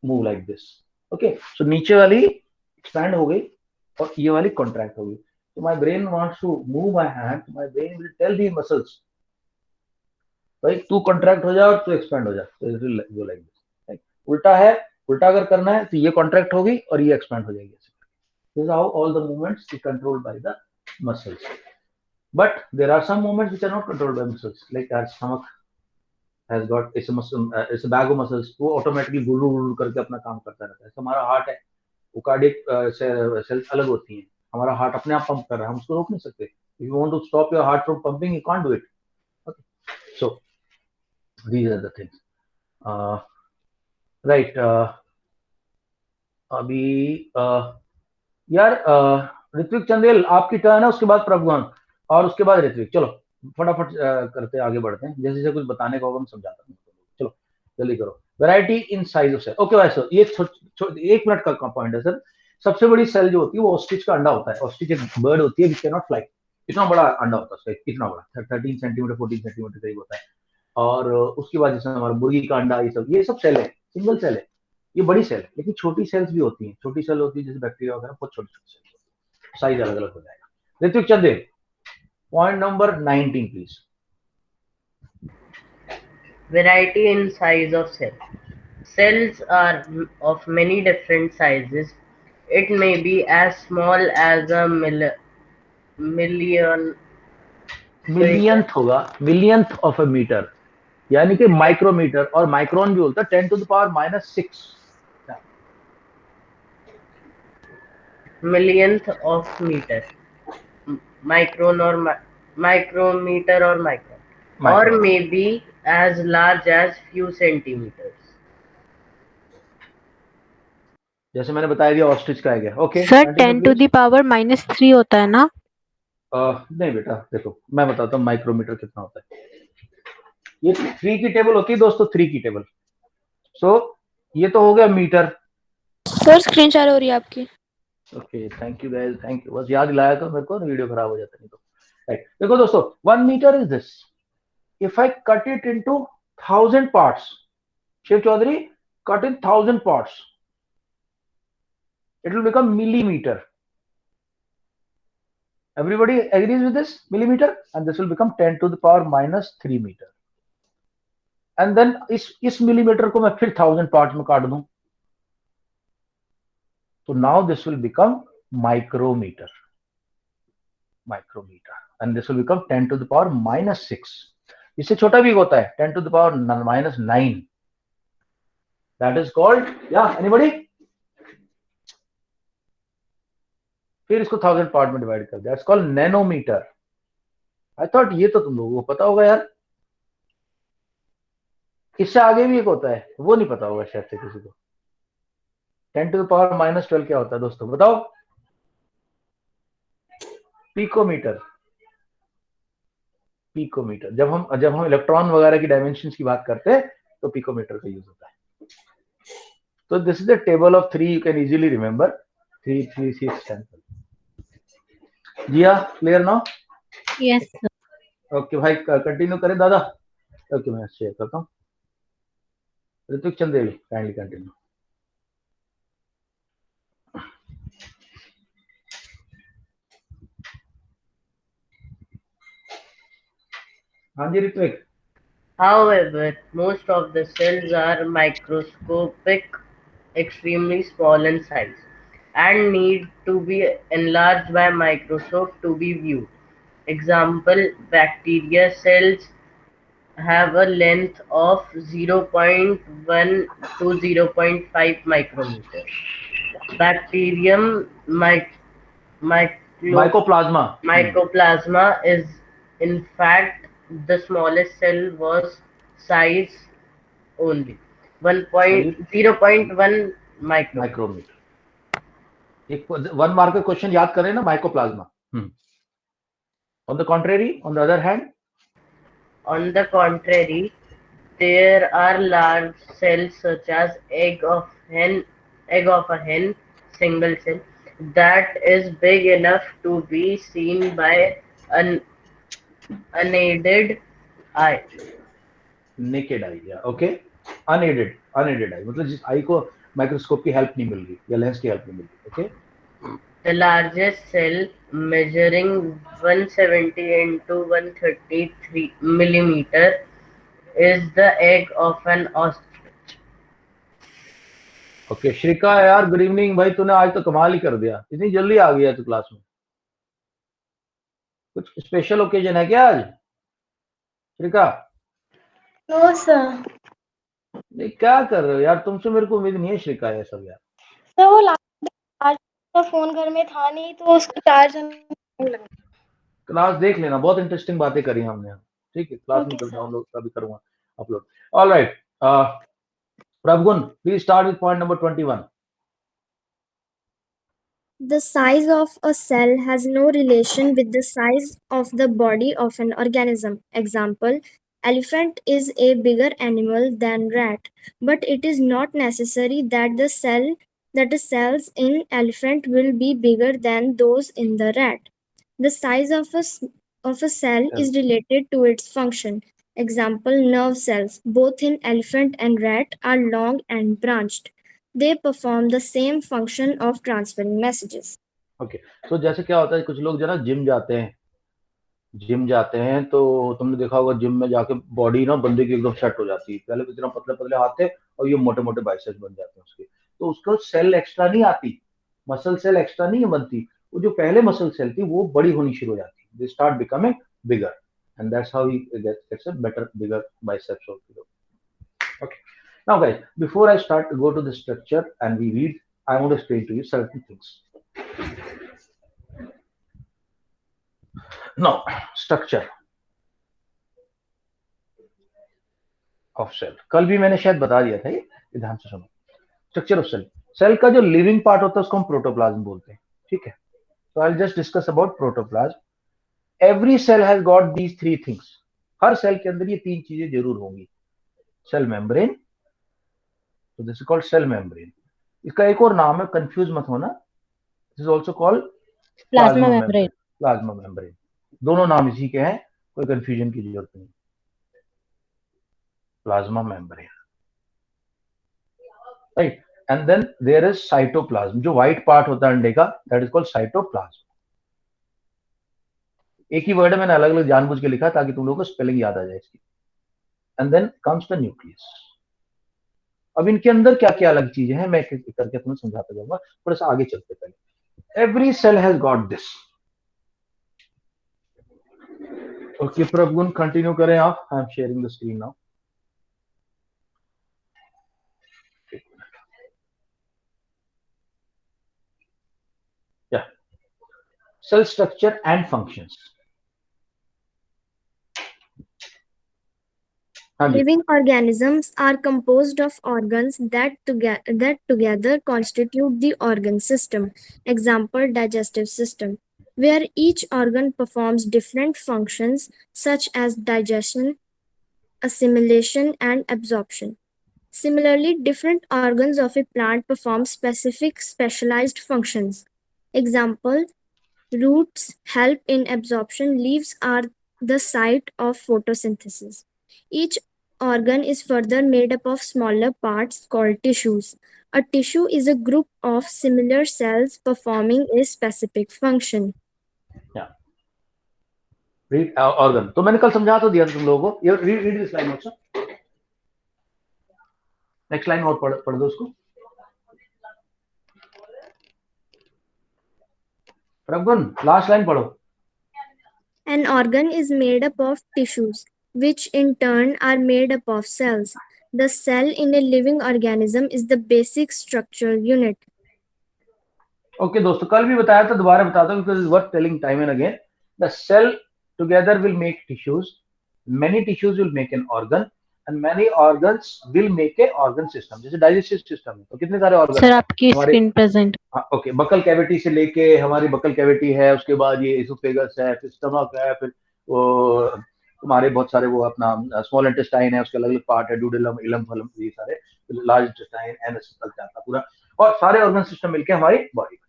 move like this. Okay, so नीचे वाली एक्सपैंड हो गई और ये वाली कॉन्ट्रैक्ट हो गई। So my brain wants to move my hand, my brain will tell the muscles, भाई तू कॉन्ट्रैक्ट हो जा और तू एक्सपैंड हो जा, तो it will go like this. उल्टा है, उल्टा अगर करना है तो ये कॉन्ट्रैक्ट होगी और ये एक्सपैंड हो जाएगी। This is how all the movements is controlled by the muscles, but there are some movements which are not controlled by muscles, like our stomach has got it's a bag of muscles, वो automatically गुरु गुरु करके अपना काम करता रहता है। हमारा हार्ट है, वो कार्डियक सेल्स अलग होती हैं, हमारा हार्ट अपने आप पंप कर रहा है, हम उसको रोक नहीं सकते। If you want to stop your heart from pumping, you can't do it. Okay, so these are the things. Right, अभी यार ऋत्विक चंदेल आपकी टर्न है, उसके बाद प्रभुवन और उसके बाद ऋत्विक। चलो फटाफट करते आगे बढ़ते हैं, जैसे जैसे कुछ बताने का होगा मैं समझाता हूँ। चलो जल्दी करो। Variety in size of cell. Okay भाई सर, ये 1 मिनट का पॉइंट है सर। सबसे बड़ी सेल जो होती है वो ऑस्ट्रिच का अंडा होता है। ऑस्ट्रिच एक बर्ड होती है विच कैन नॉट फ्लाई, इतना बड़ा अंडा होता है उसका, इतना बड़ा 13 सेंटीमीटर 14 सेंटीमीटर करीब होता है। और उसकी बाद जैसे हमारा मुर्गी का अंडा, ये सब सेल है, सिंगल सेल है, ये बड़ी सेल है। लेकिन छोटी सेल्स भी होती हैं, छोटी सेल होती है जैसे बैक्टीरिया वगैरह, बहुत छोटी छोटी सेल, साइज अलग अलग हो जाएगा। Ritvik Chandel, point number 19 please.
Variety in size of cell. Cells are of many different sizes. It may be as small as a
millionth होगा, मिलियंथ ऑफ अ मीटर, यानी कि माइक्रोमीटर, और माइक्रोन भी बोलता है 10 to the power -6
millionth of meter. Micron or micrometer or micron. Or maybe as large as few centimeters.
जैसे मैंने बताया दिया ऑस्ट्रिच का है क्या। Okay
sir 10 to the power -3 होता है ना?
नहीं बेटा, देखो मैं बताता हूँ माइक्रोमीटर कितना होता है। ये 3 की टेबल होती है दोस्तों, 3 की टेबल। सो ये तो हो गया मीटर।
सर स्क्रीन शेयर हो रही है आपकी।
Okay, thank you guys, thank you. बस याद दिलाया तो मेरे को, वीडियो खराब हो जाता नहीं तो। राइट, देखो दोस्तों 1 metre is this. If I cut it into 1000 parts, Shiv Chaudhary, cut in 1000 parts, it will become millimeter. Everybody agrees with this? Millimeter, and this will become 10 to the power -3 meter. And then इस millimeter को मैं फिर 1000 parts में काट दूं, तो now this will become micrometer. Micrometer, and this will become 10 to the power -6. इससे छोटा भी होता है 10 to the power -9. That is called, yeah, anybody? फिर इसको 1000 पार्ट में डिवाइड कर दिया, it's called nanometre. I thought ये तो तुम लोगों को पता होगा यार। इससे आगे भी एक होता है, वो नहीं पता होगा शायद से किसी को। 10 to the power -12 क्या होता है दोस्तों, बताओ? पिकोमीटर। पिकोमीटर, जब हम इलेक्ट्रॉन वगैरह की डायमेंशंस की बात करते हैं तो पिकोमीटर का यूज होता है। तो this is the table of 3, you can easily remember 3 3 6 10। Jiya, clear now?
Yes sir.
Okay भाई, कंटिन्यू करें दादा। ओके, मैं शेयर करता हूँ। Ritwik Chandel, kindly continue. हाँ जी Ritwik.
However, most of the cells are microscopic, extremely small in size, and need to be enlarged by microscope to be viewed. Example, bacteria cells have a length of 0.1 to 0.5 micrometer. Bacterium
mycoplasma
mycoplasma is in fact the smallest cell was size only 0.1 micron.
Micrometer. एक 1 mark का question याद करें ना, mycoplasma. On the contrary, on the other hand,
On the contrary, there are large cells such as egg of a hen, single cell, that is big enough to be seen by an unaided eye.
naked eye. Yeah, okay. Unaided eye, मतलब जिस आई को microscope की help नहीं मिल रही या lens की help नहीं मिल रही. Okay.
The largest cell, measuring 170 into 133 millimeter, is the egg of an ostrich.
Okay Shrika यार, गुड इवनिंग भाई. तूने आज तो कमाल ही कर दिया, इतनी जल्दी आ गया तू क्लास में. कुछ स्पेशल ओकेजन है क्या आज श्रीका?
No sir.
नहीं, क्या कर रहे हो यार, तुमसे मेरे को उम्मीद नहीं है श्रीका ये सब यार.
सर वो लास्ट का फोन घर में था नहीं तो उसको चार्ज लगा.
क्लास देख लेना, बहुत इंटरेस्टिंग बातें करी हमने. ठीक है, क्लास में
Okay, sir.
डाउनलोड अभी करूंगा upload. Alright, Prabhugun, please start with point number 21.
The size of a cell has no relation with the size of the body of an organism. Example, elephant is a bigger animal than rat, but it is not necessary that the cells in elephant will be bigger than those in the rat. The size of a cell is related to its function. Example, nerve cells, both in elephant and rat, are long and branched. They perform the same function of transferring messages.
Okay, तो जैसे क्या होता है, कुछ लोग जो ना gym जाते हैं तो तुमने देखा होगा जिम में जाके बॉडी ना बंदे की एकदम सेट हो जाती है. पहले इतना पतले पतले हाथ थे और ये मोटे मोटे बाइसेप्स बन जाते हैं उसके. तो उसको सेल एक्स्ट्रा नहीं आती, मसल सेल एक्स्ट्रा नहीं बनती. वो जो पहले मसल सेल थी वो बड़ी होनी शुरू हो जाती है. They start becoming bigger and that's how he gets a better bigger biceps also. Okay. Now guys, before I start to go to the structure and we read, I want to explain to you certain things. Now, structure of cell. कल भी मैंने शायद बता दिया था, ये ध्यान से सुनो. Structure of cell. सेल का जो लिविंग पार्ट होता है उसको हम प्रोटोप्लाज्म बोलते हैं. ठीक है, so I'll just discuss about protoplasm. Every cell has got these three things. हर सेल के अंदर ये तीन चीजें जरूर होंगी. Cell membrane, so this is called cell membrane. इसका एक और नाम है, कंफ्यूज मत होना, this is also called
plasma membrane.
Plasma membrane. दोनों नाम इसी के हैं, कोई कंफ्यूजन की जरूरत नहीं. Plasma membrane, right. And then there is cytoplasm, जो व्हाइट पार्ट होता है अंडे का, दैट इज कॉल्ड साइटोप्लाज्म. एक ही वर्ड है, मैंने अलग अलग जानबूझ के लिखा ताकि तुम लोगों को स्पेलिंग याद आ जाए इसकी. And then comes the nucleus. अब इनके अंदर क्या क्या अलग चीजें हैं मैं करके तुम्हें समझाता जाऊंगा. थोड़ा सा आगे चलते पहले. Every cell has got this. Okay Prabhugun, continue करें आप. I am sharing the screen now. Yeah, cell structure and functions.
Living organisms are composed of organs that together constitute the organ system. Example, digestive system, where each organ performs different functions such as digestion, assimilation, and absorption. Similarly, different organs of a plant perform specialized functions. Example, roots help in absorption, leaves are the site of photosynthesis. Each organ is further made up of smaller parts called tissues. A tissue is a group of similar cells performing a specific function.
Read organ तो मैंने कल समझा तो दिया था तुम लोगों को. Read this line also. Next line और पढ़ दो उसको. प्रभुगुण, लास्ट लाइन पढ़ो.
An organ is made up of tissues, which in turn are made up of cells. The cell in a living organism is the basic structural unit.
Okay दोस्तों, कल भी बताया था, दोबारा बताता हूं because it's worth telling time and again. The cell together will make tissues. many tissues will make an organ and many organs will make a organ system. जैसे digestive system है तो कितने सारे organs
सर
हैं
आपकी
हमारे,
screen present.
Okay, buccal cavity से लेके हमारी बकल कैविटी है, उसके बाद ये इसोफेगस है, फिर स्टमक है, फिर वो तुम्हारे बहुत सारे वो अपना स्मॉल इंटेस्टाइन है, उसके अलग अलग पार्ट है, डूडेलम, इलम, फलम, ये सारे, लार्ज इंटेस्टाइन, एनएस तक जाता पूरा, और सारे ऑर्गन सिस्टम मिलके हमारी बॉडी को।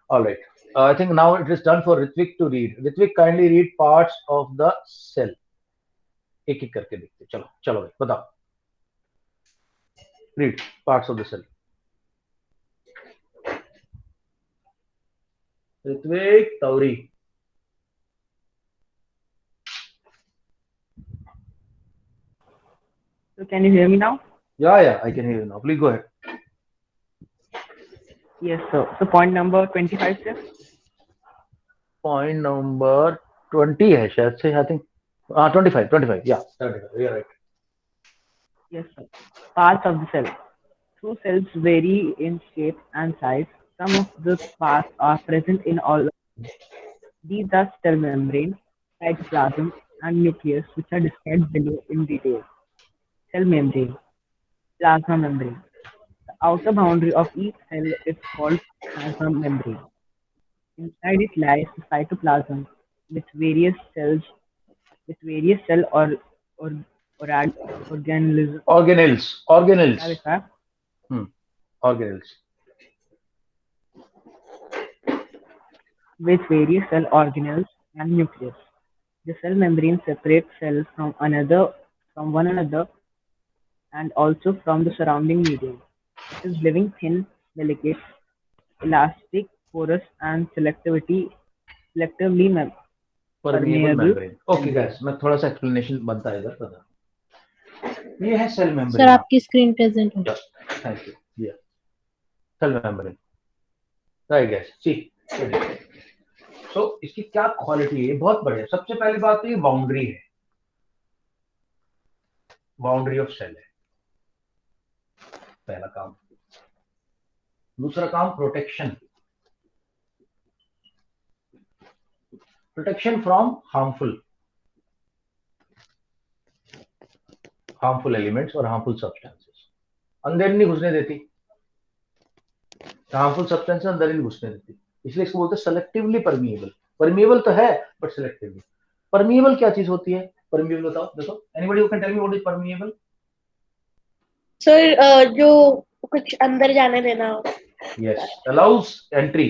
Alright, I think now it is done for Ritvik to read. Ritvik, kindly read parts of the cell. एक एक करके देखते, चलो चलो भाई बताओ, read parts of the cell. Ritvik, Tauri.
So can you hear me now?
Yeah, I can hear you now. Please go ahead.
Yes, sir. So point number 25, sir.
Point number 20 है शायद से, I think. 25. Yeah, 25. You're right.
Yes, sir. Parts of the cell. Though cells vary in shape and size, some of the parts are present in all. These are cell membrane, cytoplasm, and nucleus, which are described below in detail. Cell membrane, plasma membrane. The outer boundary of each cell is called plasma membrane. Inside it lies the cytoplasm with various cell organelles.
Organelles.
With various cell organelles and nucleus. The cell membrane separates cells from one another and also from the surrounding medium. It is living, thin, delicate, elastic, porous, and selectively
permeable membrane. Okay guys, मैं थोड़ा सा explanation बनता है इधर बता। ये है cell membrane.
Sir आपकी स्क्रीन प्रेजेंट है।
Thank you. Yeah. Cell membrane. Right guys, see. So इसकी क्या क्वालिटी है, बहुत बढ़िया। सबसे पहली बात तो ये बाउंड्री है, बाउंड्री ऑफ सेल है पहला काम। दूसरा काम protection, protection from harmful elements और हार्मफुल सब्सटेंसेस। अंदर नहीं घुसने देती, हार्मफुल सब्सटेंसेस अंदर नहीं घुसने देती, इसलिए इसको बोलते हैं सेलेक्टिवली परमिएबल। परमिएबल तो है बट सेलेक्टिवली। परमिएबल क्या चीज होती है? परमिएबल बताओ, देखो, anybody who can tell me what is permeable?
Sir जो कुछ अंदर जाने देना।
Yes, allows entry.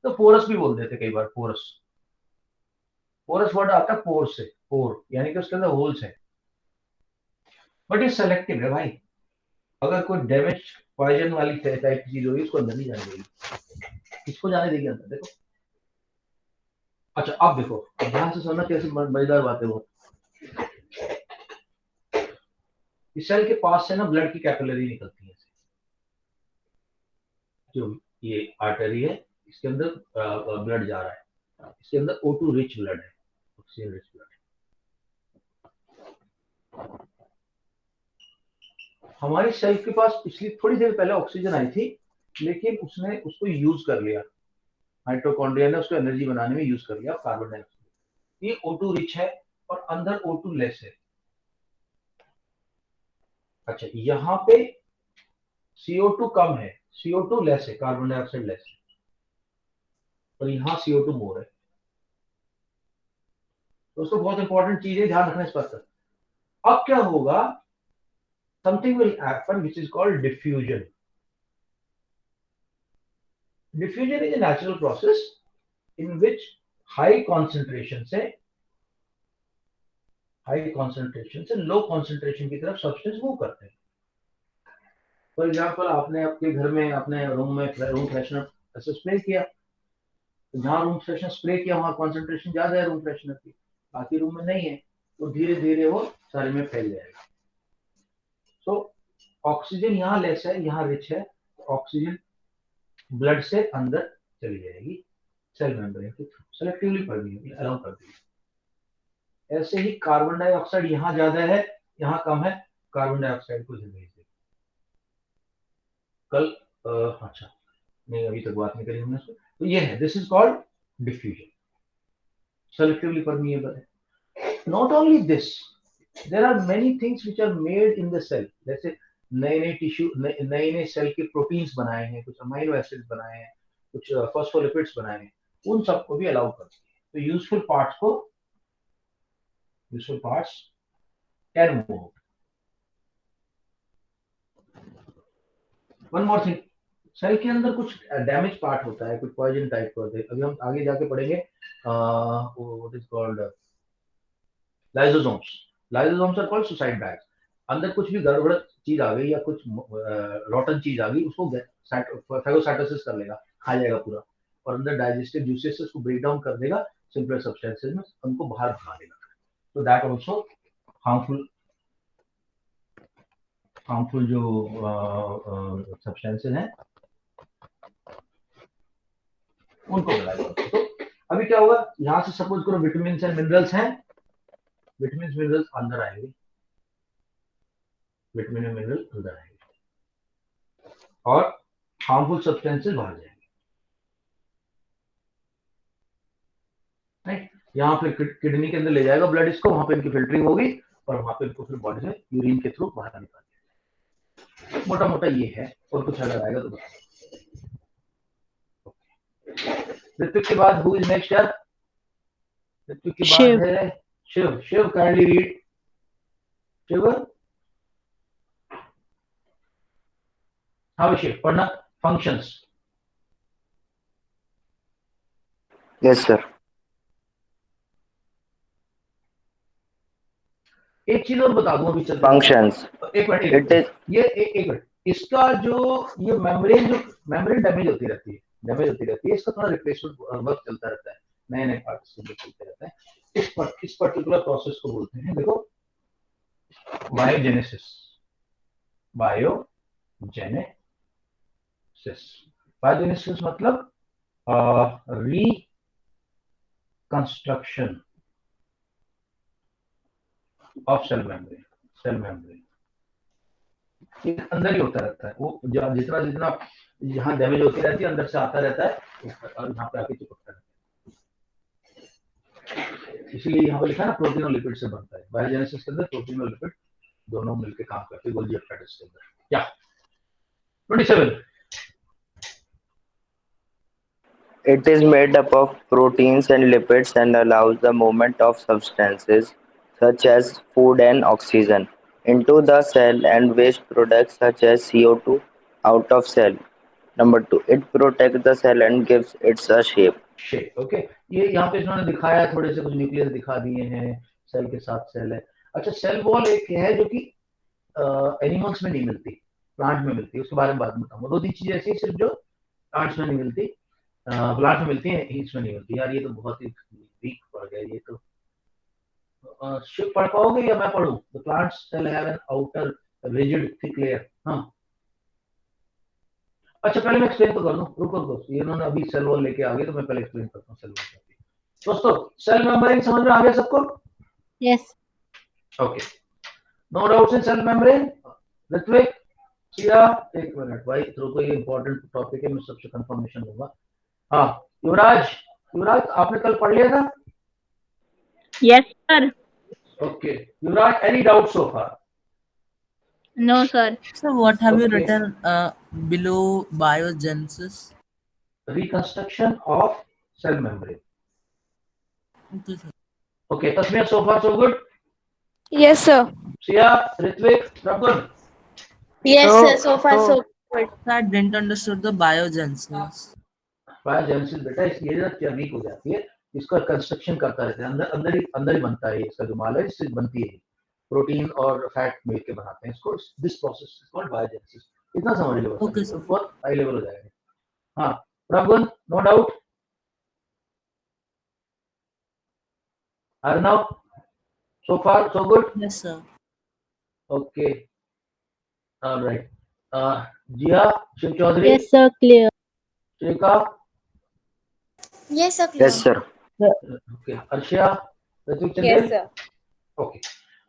तो पोरस भी बोल देते कई बार, पोरस वर्ड आता है पोर से, पोर यानी कि उसके अंदर होल्स है, बट ये सेलेक्टिव है भाई। अगर कोई डैमेज पॉइजन वाली टाइप की चीज होगी उसको अंदर नहीं जाने देगी, इसको जाने देगी अंदर। देखो, अच्छा अब देखो, ध्यान से सुनना, कैसे मजेदार बात है वो। इस सेल के पास से ना ब्लड की कैपिलरी निकलती है, जो ये आर्टरी है, इसके अंदर ब्लड जा रहा है, इसके अंदर O2 रिच ब्लड है, ऑक्सीजन रिच ब्लड। हमारी सेल के पास पिछली थोड़ी देर पहले ऑक्सीजन आई थी, लेकिन उसने उसको यूज कर लिया, माइटोकॉन्ड्रिया ने उसको एनर्जी बनाने में यूज कर लिया कार्बन डाइऑक्साइड। ये O2 रिच है और अंदर O2 लेस है। अच्छा, यहाँ पे CO2 कम है, CO2 लेस है, कार्बन डाइऑक्साइड लेस है, और यहाँ CO2 मोर है। दोस्तों बहुत इंपॉर्टेंट चीज है, ध्यान रखना इस पर। अब क्या होगा, something will happen which is called diffusion. Diffusion is a natural process in which high concentration से low concentration की तरफ सब्सटेंस मूव करते हैं। फॉर एग्जाम्पल, आपने आपके घर में अपने रूम में रूम फ्रेशनर ऐसे स्प्रे किया, तो जहाँ रूम फ्रेशनर स्प्रे किया वहाँ कॉन्सेंट्रेशन ज्यादा है रूम फ्रेशनर की, बाकी रूम में नहीं है, तो धीरे धीरे वो सारे में फैल जाएगा। तो ऑक्सीजन यहाँ लेस है, यहाँ रिच है, ऑक्सीजन ब्लड से अंदर चली जाएगी सेल मेम्ब्रेन के थ्रू, सेलेक्टिवली परमिएबल अलाउ कर देगी। ऐसे ही कार्बन डाइऑक्साइड यहाँ ज्यादा है, यहाँ कम है, कार्बन डाइऑक्साइड को भेज देगी। कल अच्छा नहीं, अभी तक बात नहीं करी हमने इसको। तो ये है, this is called diffusion, selectively permeable है। not only this, there are many things which are made in the cell. जैसे नए नए टिश्यू, नए नए सेल के प्रोटीन्स बनाए हैं, कुछ अमाइनो एसिड्स बनाए हैं, कुछ फॉस्फोलिपिड्स बनाए हैं, उन सबको भी अलाउ करती है। तो useful parts can move. One more thing, cell के अंदर कुछ डैमेज पार्ट होता है, कुछ पॉइजन टाइप का होता है। अभी हम आगे जाके पढ़ेंगे what is called lysosomes. Lysosomes are called suicide bags. अंदर कुछ भी गड़बड़ चीज आ गई या कुछ रॉटन चीज आ गई, उसको फैगोसाइटोसिस कर लेगा, खा जाएगा पूरा, और अंदर डाइजेस्टिव जूसेस से उसको ब्रेक डाउन कर देगा सिंपल सब्सटेंसेस में, उनको बाहर भगा देगा। तो दैट आल्सो हार्मफुल जो सब्सटेंसेस हैं उनको मिलाएगा। तो अभी क्या होगा, यहाँ से सपोज करो विटामिन एंड मिनरल्स हैं, विटामिन मिनरल्स अंदर आएंगे, विटामिन और मिनरल अंदर आएंगे और हार्मफुल सब्सटेंसेस बाहर जाएंगे। राइट, यहाँ पे किडनी के अंदर ले जाएगा ब्लड इसको, वहां पे इनकी फिल्टरिंग होगी और वहां पे इनको फिर बॉडी से यूरिन के थ्रू बाहर निकाल। मोटा मोटा ये है, और कुछ अगर आएगा तो बता। ऋत्विक के बाद हु इज नेक्स्ट यार? ऋत्विक के बाद है शिव। Shiv kindly read. शिव, हाँ शिव पढ़ना। फंक्शंस।
Yes sir.
एक चीज और बता दूं अभी चलते।
फंक्शंस।
एक मिनट, एक मिनट, इसका जो ये मेम्ब्रेन डैमेज होती रहती है, इसका थोड़ा रिप्लेसमेंट वर्क चलता रहता है, नए नए पार्ट्स चलते रहता है। इस पर्टिकुलर प्रोसेस को बोलते हैं, देखो, बायोजेनेसिस। बायोजेनेसिस मतलब रिकंस्ट्रक्शन ऑफ सेल मेम्ब्रेन। अंदर ही होता रहता है वो, जितना जितना यहाँ डैमेज होती रहती है, अंदर से आता रहता है और यहाँ पे आके चिपकता रहता है। इसलिए यहाँ पे लिखा है ना, प्रोटीन और लिपिड से बनता है। बायोजेनेसिस के अंदर प्रोटीन और लिपिड दोनों मिलकर काम करते हैं गोल्गी एपेटाइटिस के अंदर। क्या 27?
It is made up of proteins and lipids and allows the movement of substances such as food and oxygen into the cell and waste products such as CO2 out of cell. Number 2, it protects the cell and gives it a shape.
Okay, ये यहाँ पे इन्होंने दिखाया है, थोड़े से कुछ nucleus दिखा दिए हैं, सेल के साथ सेल है। अच्छा, सेल वॉल एक है जो कि एनिमल्स में नहीं मिलती, प्लांट में मिलती है, उसके बारे में बाद में बताऊंगा। 2-3 चीजें ऐसी सिर्फ जो प्लांट्स में नहीं मिलती, प्लांट में मिलती है, इसमें नहीं मिलती। यार ये तो बहुत ही वीक पड़ गया, ये तो शिव पढ़ पाओगे या मैं पढ़ूं? The plant cell have an outer rigid thick layer. हाँ, अच्छा पहले मैं एक्सप्लेन तो कर दूं, रुको, ये इन्होंने अभी सेल वॉल लेके आ गए, तो मैं पहले एक्सप्लेन करता हूँ सेल वॉल। दोस्तों, सेल मेम्ब्रेन समझ में आ गया सबको?
Yes.
Okay, no doubts in cell membrane? Ritwik, Siya, एक मिनट भाई, रुको, ये इंपॉर्टेंट टॉपिक है, मैं सबसे कंफर्मेशन दूंगा। हाँ, युवराज आपने कल पढ़ लिया था?
Yes sir.
Okay, Yuvraj, any doubt so far?
No sir.
So what have you
Okay.
written below biogenesis?
Reconstruction of cell membrane.
Okay, sir.
Okay, Tasmia, so far so good?
Yes, sir.
Sia, Ritvik, Prabhul?
Yes, sir. So far, so good.
I didn't understand the biogenesis.
Biogenesis बेटा ये ना क्या week हो जाती है, इसका construction करता रहता है, अंदर ही बनता है, इसका जो माल है इससे बनती है, प्रोटीन और फैट मिलके बनाते हैं इसको। This process is called biogenesis. इतना समझ लो,
Okay, sir.
बहुत हाई लेवल हो जाएगा। हाँ Prabhun, no doubt? Arnav, so far so good?
Yes, sir.
Okay, all right. Jia, Shiv Chaudhary?
Yes sir. Clear.
Shrika?
Yes, sir. Clear.
Yes, sir.
Okay. Arshia? Ritwik Chandel?
Yes, sir.
Okay,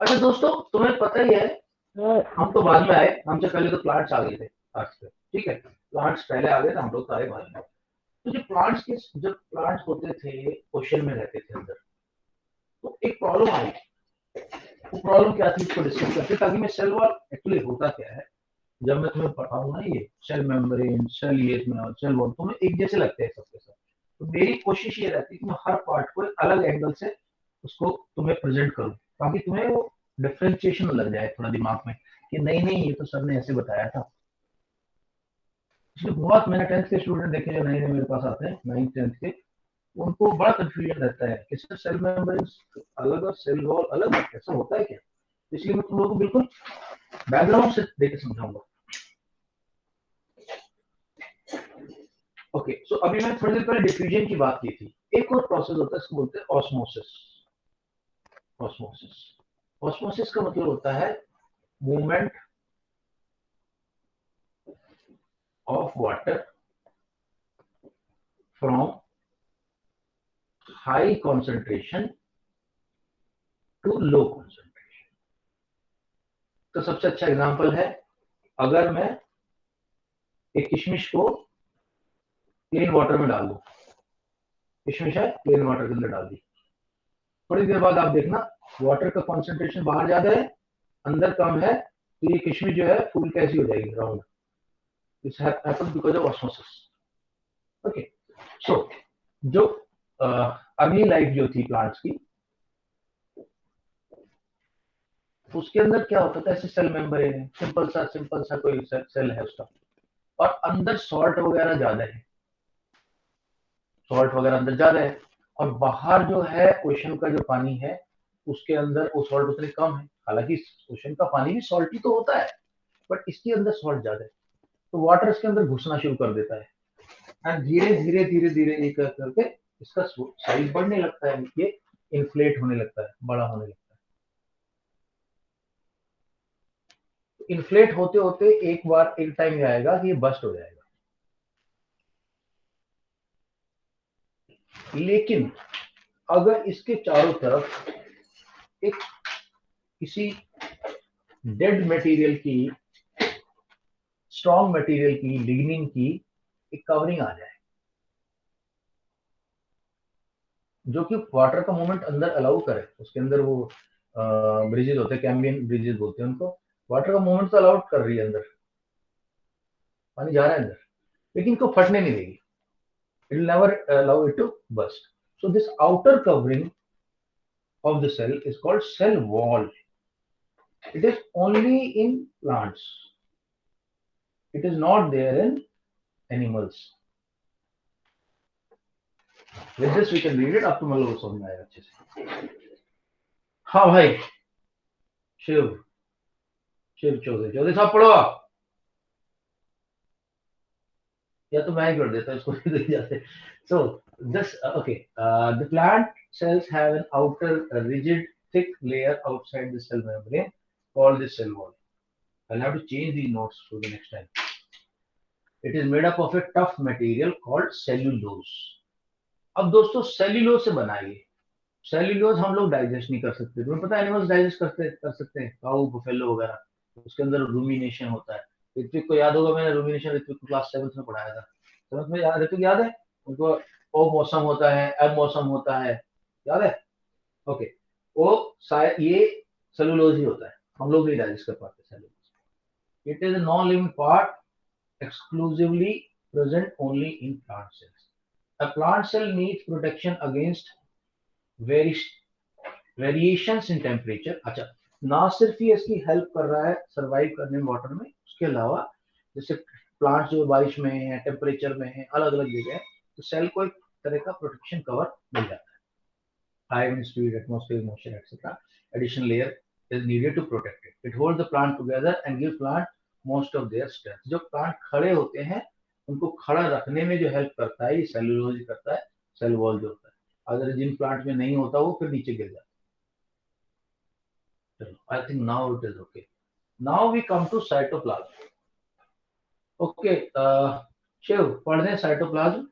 अच्छा दोस्तों, तुम्हें पता ही है, हम तो बाद में आए, हमसे पहले तो प्लांट्स आ गए थे अर्थ पे, ठीक है? प्लांट्स पहले आ गए थे, हम लोग तो आए बाद में। तो जब प्लांट्स होते थे, ओशन में रहते थे अंदर, तो एक प्रॉब्लम आई वो प्रॉब्लम क्या थी उसको डिस्कस करते ताकि मैं सेल वॉल एक्चुअली होता क्या है, जब मैं तुम्हें पढ़ाऊंगा ये सेल मेम्ब्रेन सेल ये सेल वॉल तुम्हें एक जैसे लगते हैं सबके सब। तो मेरी कोशिश ये रहती है कि मैं हर पार्ट को एक अलग एंगल से उसको तुम्हें प्रेजेंट करूं ताकि तुम्हें वो डिफरेंशिएशन लग जाए थोड़ा दिमाग में कि नहीं नहीं ये तो सर ने ऐसे बताया था। इसलिए बहुत मैंने 10th के स्टूडेंट देखे जो नए नए मेरे पास आते हैं 9th 10th के, उनको बड़ा कंफ्यूजन रहता है कि सर सेल मेम्ब्रेन अलग और सेल वॉल अलग है, ऐसा होता है क्या। इसलिए मैं तुम लोगों को बिल्कुल बैकग्राउंड से देकर समझाऊंगा। ओके सो अभी मैं थोड़ी देर पहले डिफ्यूजन की बात की थी, एक और प्रोसेस होता है इसको बोलते हैं ऑस्मोसिस। ऑस्मोसिस ऑस्मोसिस का मतलब होता है movement of water from high concentration to low concentration. तो सबसे अच्छा एग्जांपल है, अगर मैं एक किशमिश को प्लेन वाटर में डाल दूं, किशमिश है प्लेन वाटर के अंदर डाल दी, थोड़ी देर बाद आप देखना वाटर का कॉन्सेंट्रेशन बाहर ज्यादा है अंदर कम है, तो ये किशमिश जो है फूल कैसी हो जाएगी round. This happens because of osmosis. Okay so जो अर्ली लाइफ जो थी प्लांट्स की, उसके अंदर क्या होता था, ऐसे सेल मेम्ब्रेन है, सिंपल सा कोई सेल है उसका, और अंदर सॉल्ट वगैरह ज्यादा है, सॉल्ट वगैरह अंदर ज्यादा है, और बाहर जो है ओशन का जो पानी है उसके अंदर वो सॉल्ट उतनी कम है। हालांकि ओशन का पानी भी सॉल्टी तो होता है बट इसके अंदर सॉल्ट ज्यादा है, तो वाटर इसके अंदर घुसना शुरू कर देता है एंड धीरे धीरे धीरे धीरे एक करके इसका साइज बढ़ने लगता है, ये इन्फ्लेट होने लगता है, बड़ा होने लगता है। इन्फ्लेट होते होते एक बार एक टाइम आएगा कि ये बस्ट हो जाएगा। लेकिन अगर इसके चारों तरफ एक किसी डेड मटेरियल की, स्ट्रॉन्ग मटेरियल की, लिग्निन की एक कवरिंग आ जाए जो कि वाटर का मूवमेंट अंदर अलाउ करे, उसके अंदर वो ब्रिजेस होते हैं, कैम्बियन ब्रिजेस बोलते हैं उनको, वाटर का मूवमेंट तो अलाउड कर रही है, अंदर पानी जा रहा है अंदर, लेकिन इसको फटने नहीं देगी, it will never allow it to burst. So this outer covering of the cell is called cell wall. It is only in plants. It is not there in animals. With this we can read it. अब तुम लोगों को समझ में आएगा अच्छे से। हाँ भाई, शिव चौधरी साहब पढ़ो आप, या तो मैं ही कर देता इसको जाते। So this the plant cells have an outer rigid thick layer outside the cell membrane called the cell wall. I'll have to change these notes for the next time. It is made up of a tough material called cellulose. अब दोस्तों cellulose से बनाइए, cellulose हम लोग digest नहीं कर सकते, तुम्हें पता है एनिमल्स डाइजेस्ट कर सकते हैं, काऊ बुफेलो वगैरह, उसके अंदर रूमिनेशन होता है। ऋत्विक को याद होगा, मैंने रूमिनेशन ऋत्विक को क्लास 7 में पढ़ाया था, समझ में ऋत्विक याद है उनको, ओ मौसम होता है, अब मौसम होता है, याद है? ओके वो ये सेलुलोज ही होता है, हम लोग नहीं डाइजेस्ट कर पाते cellulose. It is a non living part exclusively present only in plant cells. A plant cell needs protection against variations in temperature. अच्छा, ना सिर्फ ये इसकी हेल्प कर रहा है सरवाइव करने में वाटर में, उसके अलावा जैसे प्लांट जो बारिश में है, टेम्परेचर में है, अलग अलग जगह है, तो सेल को एक तरह का प्रोटेक्शन कवर मिल जाता है। High wind speed, atmospheric moisture etcetera, additional layer is needed to protect it. It holds the plant together and gives plant most of their strength. जो प्लांट खड़े होते हैं उनको खड़ा रखने में जो हेल्प करता है ये सेलुलोज करता है, सेल वॉल जो होता है। अगर जिन प्लांट में नहीं होता वो फिर नीचे गिर जाता है। चलो, I think now it is okay. Now we come to cytoplasm. Okay Shiv पढ़ दें साइटोप्लाज्म।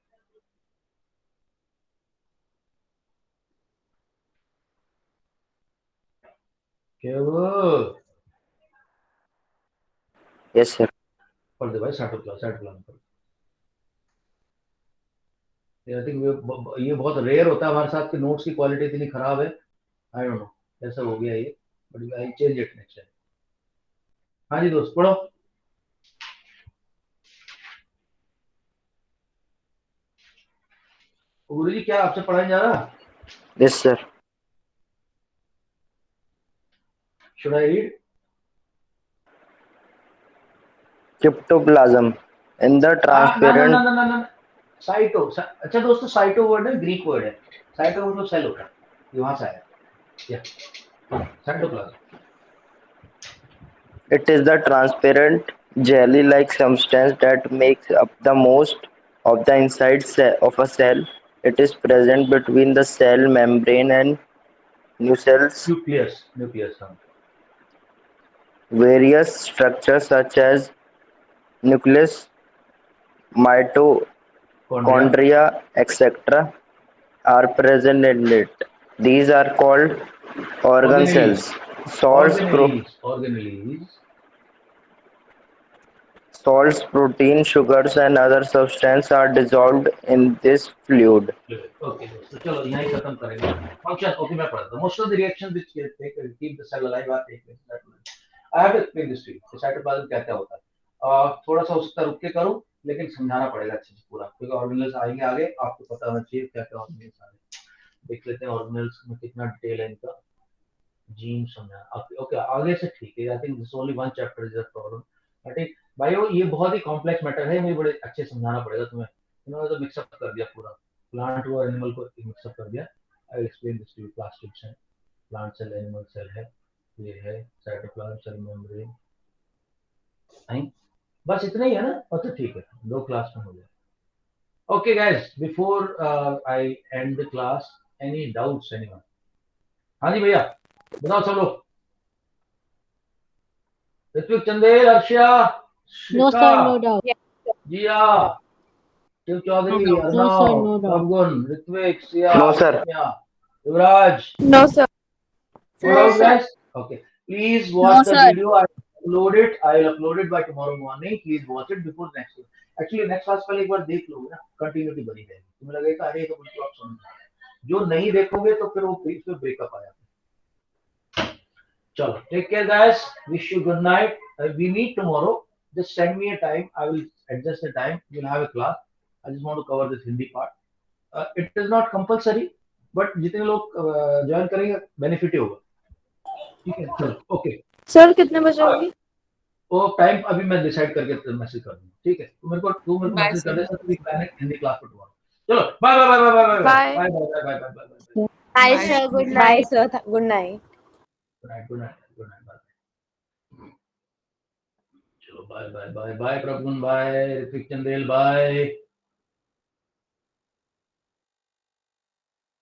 Yes sir.
पढ़ दे भाई साइटोप्लाज्म पढ़। आई थिंक ये बहुत रेयर होता है हमारे साथ कि नोट्स की क्वालिटी इतनी खराब है, आई डोंट नो कैसा हो गया ये। but I change it next time. हाँ जी दोस्त पढ़ो। गुरु जी क्या आपसे पढ़ाया जा रहा?
Yes, sir.
Should I read?
Cytoplasm. In the
ना
transparent
ना ना ना ना साइटो। अच्छा दोस्तों, साइटो वर्ड है, ग्रीक वर्ड है। साइटो मतलब सेल होता है, ये वहां से आया। या cytoplasm.
It is the transparent jelly-like substance that makes up the most of the inside of a cell. It is present between the cell membrane and nucleus.
Nucleus हाँ।
Various structures such as nucleus,
कॉन्ड्रिया।
mitochondria, etc. are present in it. These are called organ
organelles.
cells. Salts, salts, protein, sugars, and other substances are dissolved in this fluid.
Okay दोस्तों चलो यहाँ ही खत्म करेंगे। Function okay मैं पढ़ता हूँ। Most of the reactions which keep the cell alive are taken. I have to explain this to you. Cytoplasm क्या क्या होता है। थोड़ा सा उसका रुक के करो, लेकिन समझाना पड़ेगा अच्छे से पूरा, क्योंकि ऑर्गेनेल्स आएंगे आगे, आपको पता होना चाहिए क्या क्या ऑर्गेनेल्स आ रहे हैं। देख लेते हैं ऑर्गेनेल्स में कितना डिटेल है इनका। जीन समझाना ओके आगे से ठीक है। I think this only one chapter is a problem. ठीक भाइयों, ये बहुत ही कॉम्प्लेक्स मैटर है, मुझे बड़े अच्छे समझाना पड़ेगा तुम्हें। इन्होंने तो मिक्सअप कर दिया पूरा, प्लांट और एनिमल को मिक्सअप कर दिया। I explain this to you. Plastids है, प्लांट सेल, एनिमल सेल है, ये है साइटोप्लाज्म, सेल मेम्ब्रेन। नहीं बस इतना ही है ना, और तो ठीक है, दो क्लास में हो गया। Okay guys, before I and the class, any doubts anyone? हाँ जी भैया बताओ सब लोग। Ritwik, Chandel, Arshia,
No,
श्रिका,
sir, no doubt.
Jiya, Shiv Chaudhary,
No, sir,
Arnav,
no doubt.
प्रभगुण, Ritwik, Siya,
No, sir.
Ramya, Yuvraj.
No, sir.
No doubt, guys? Okay. Please watch the video. I upload it. I will upload it by tomorrow morning. Please watch it before next class. Actually, next class पहले एक बार देख लोगे ना, continuity बनी रहेगी। तुम्हें लगेगा अरे तो मुझे आप समझ में आया। जो नहीं देखोगे तो फिर वो फिर ब्रेकअप आ जाता है। चलो, take care, guys. Wish you good night. We meet tomorrow. Just send me a time. I will adjust the time. We'll have a class. I just want to cover this Hindi part. It is not compulsory, but जितने लोग join करेंगे benefit ही होगा। ठीक है चलो okay.
Sir कितने बजे होगी?
वो टाइम अभी मैं डिसाइड करके मैसेज कर दूंगा। ठीक है, तू मेरे को
Bye,
मैसेज कर
sir.
दे सर, प्लान हिंदी क्लास पर टुमारो। चलो bye bye bye bye bye
Bye.
Bye bye bye bye bye.
Bye,
Bye.
sir. Good
Bye,
night.
sir. Good night.
Good night good night good night bye. चलो bye bye bye bye Prabhun, bye Ritik Chandel, bye.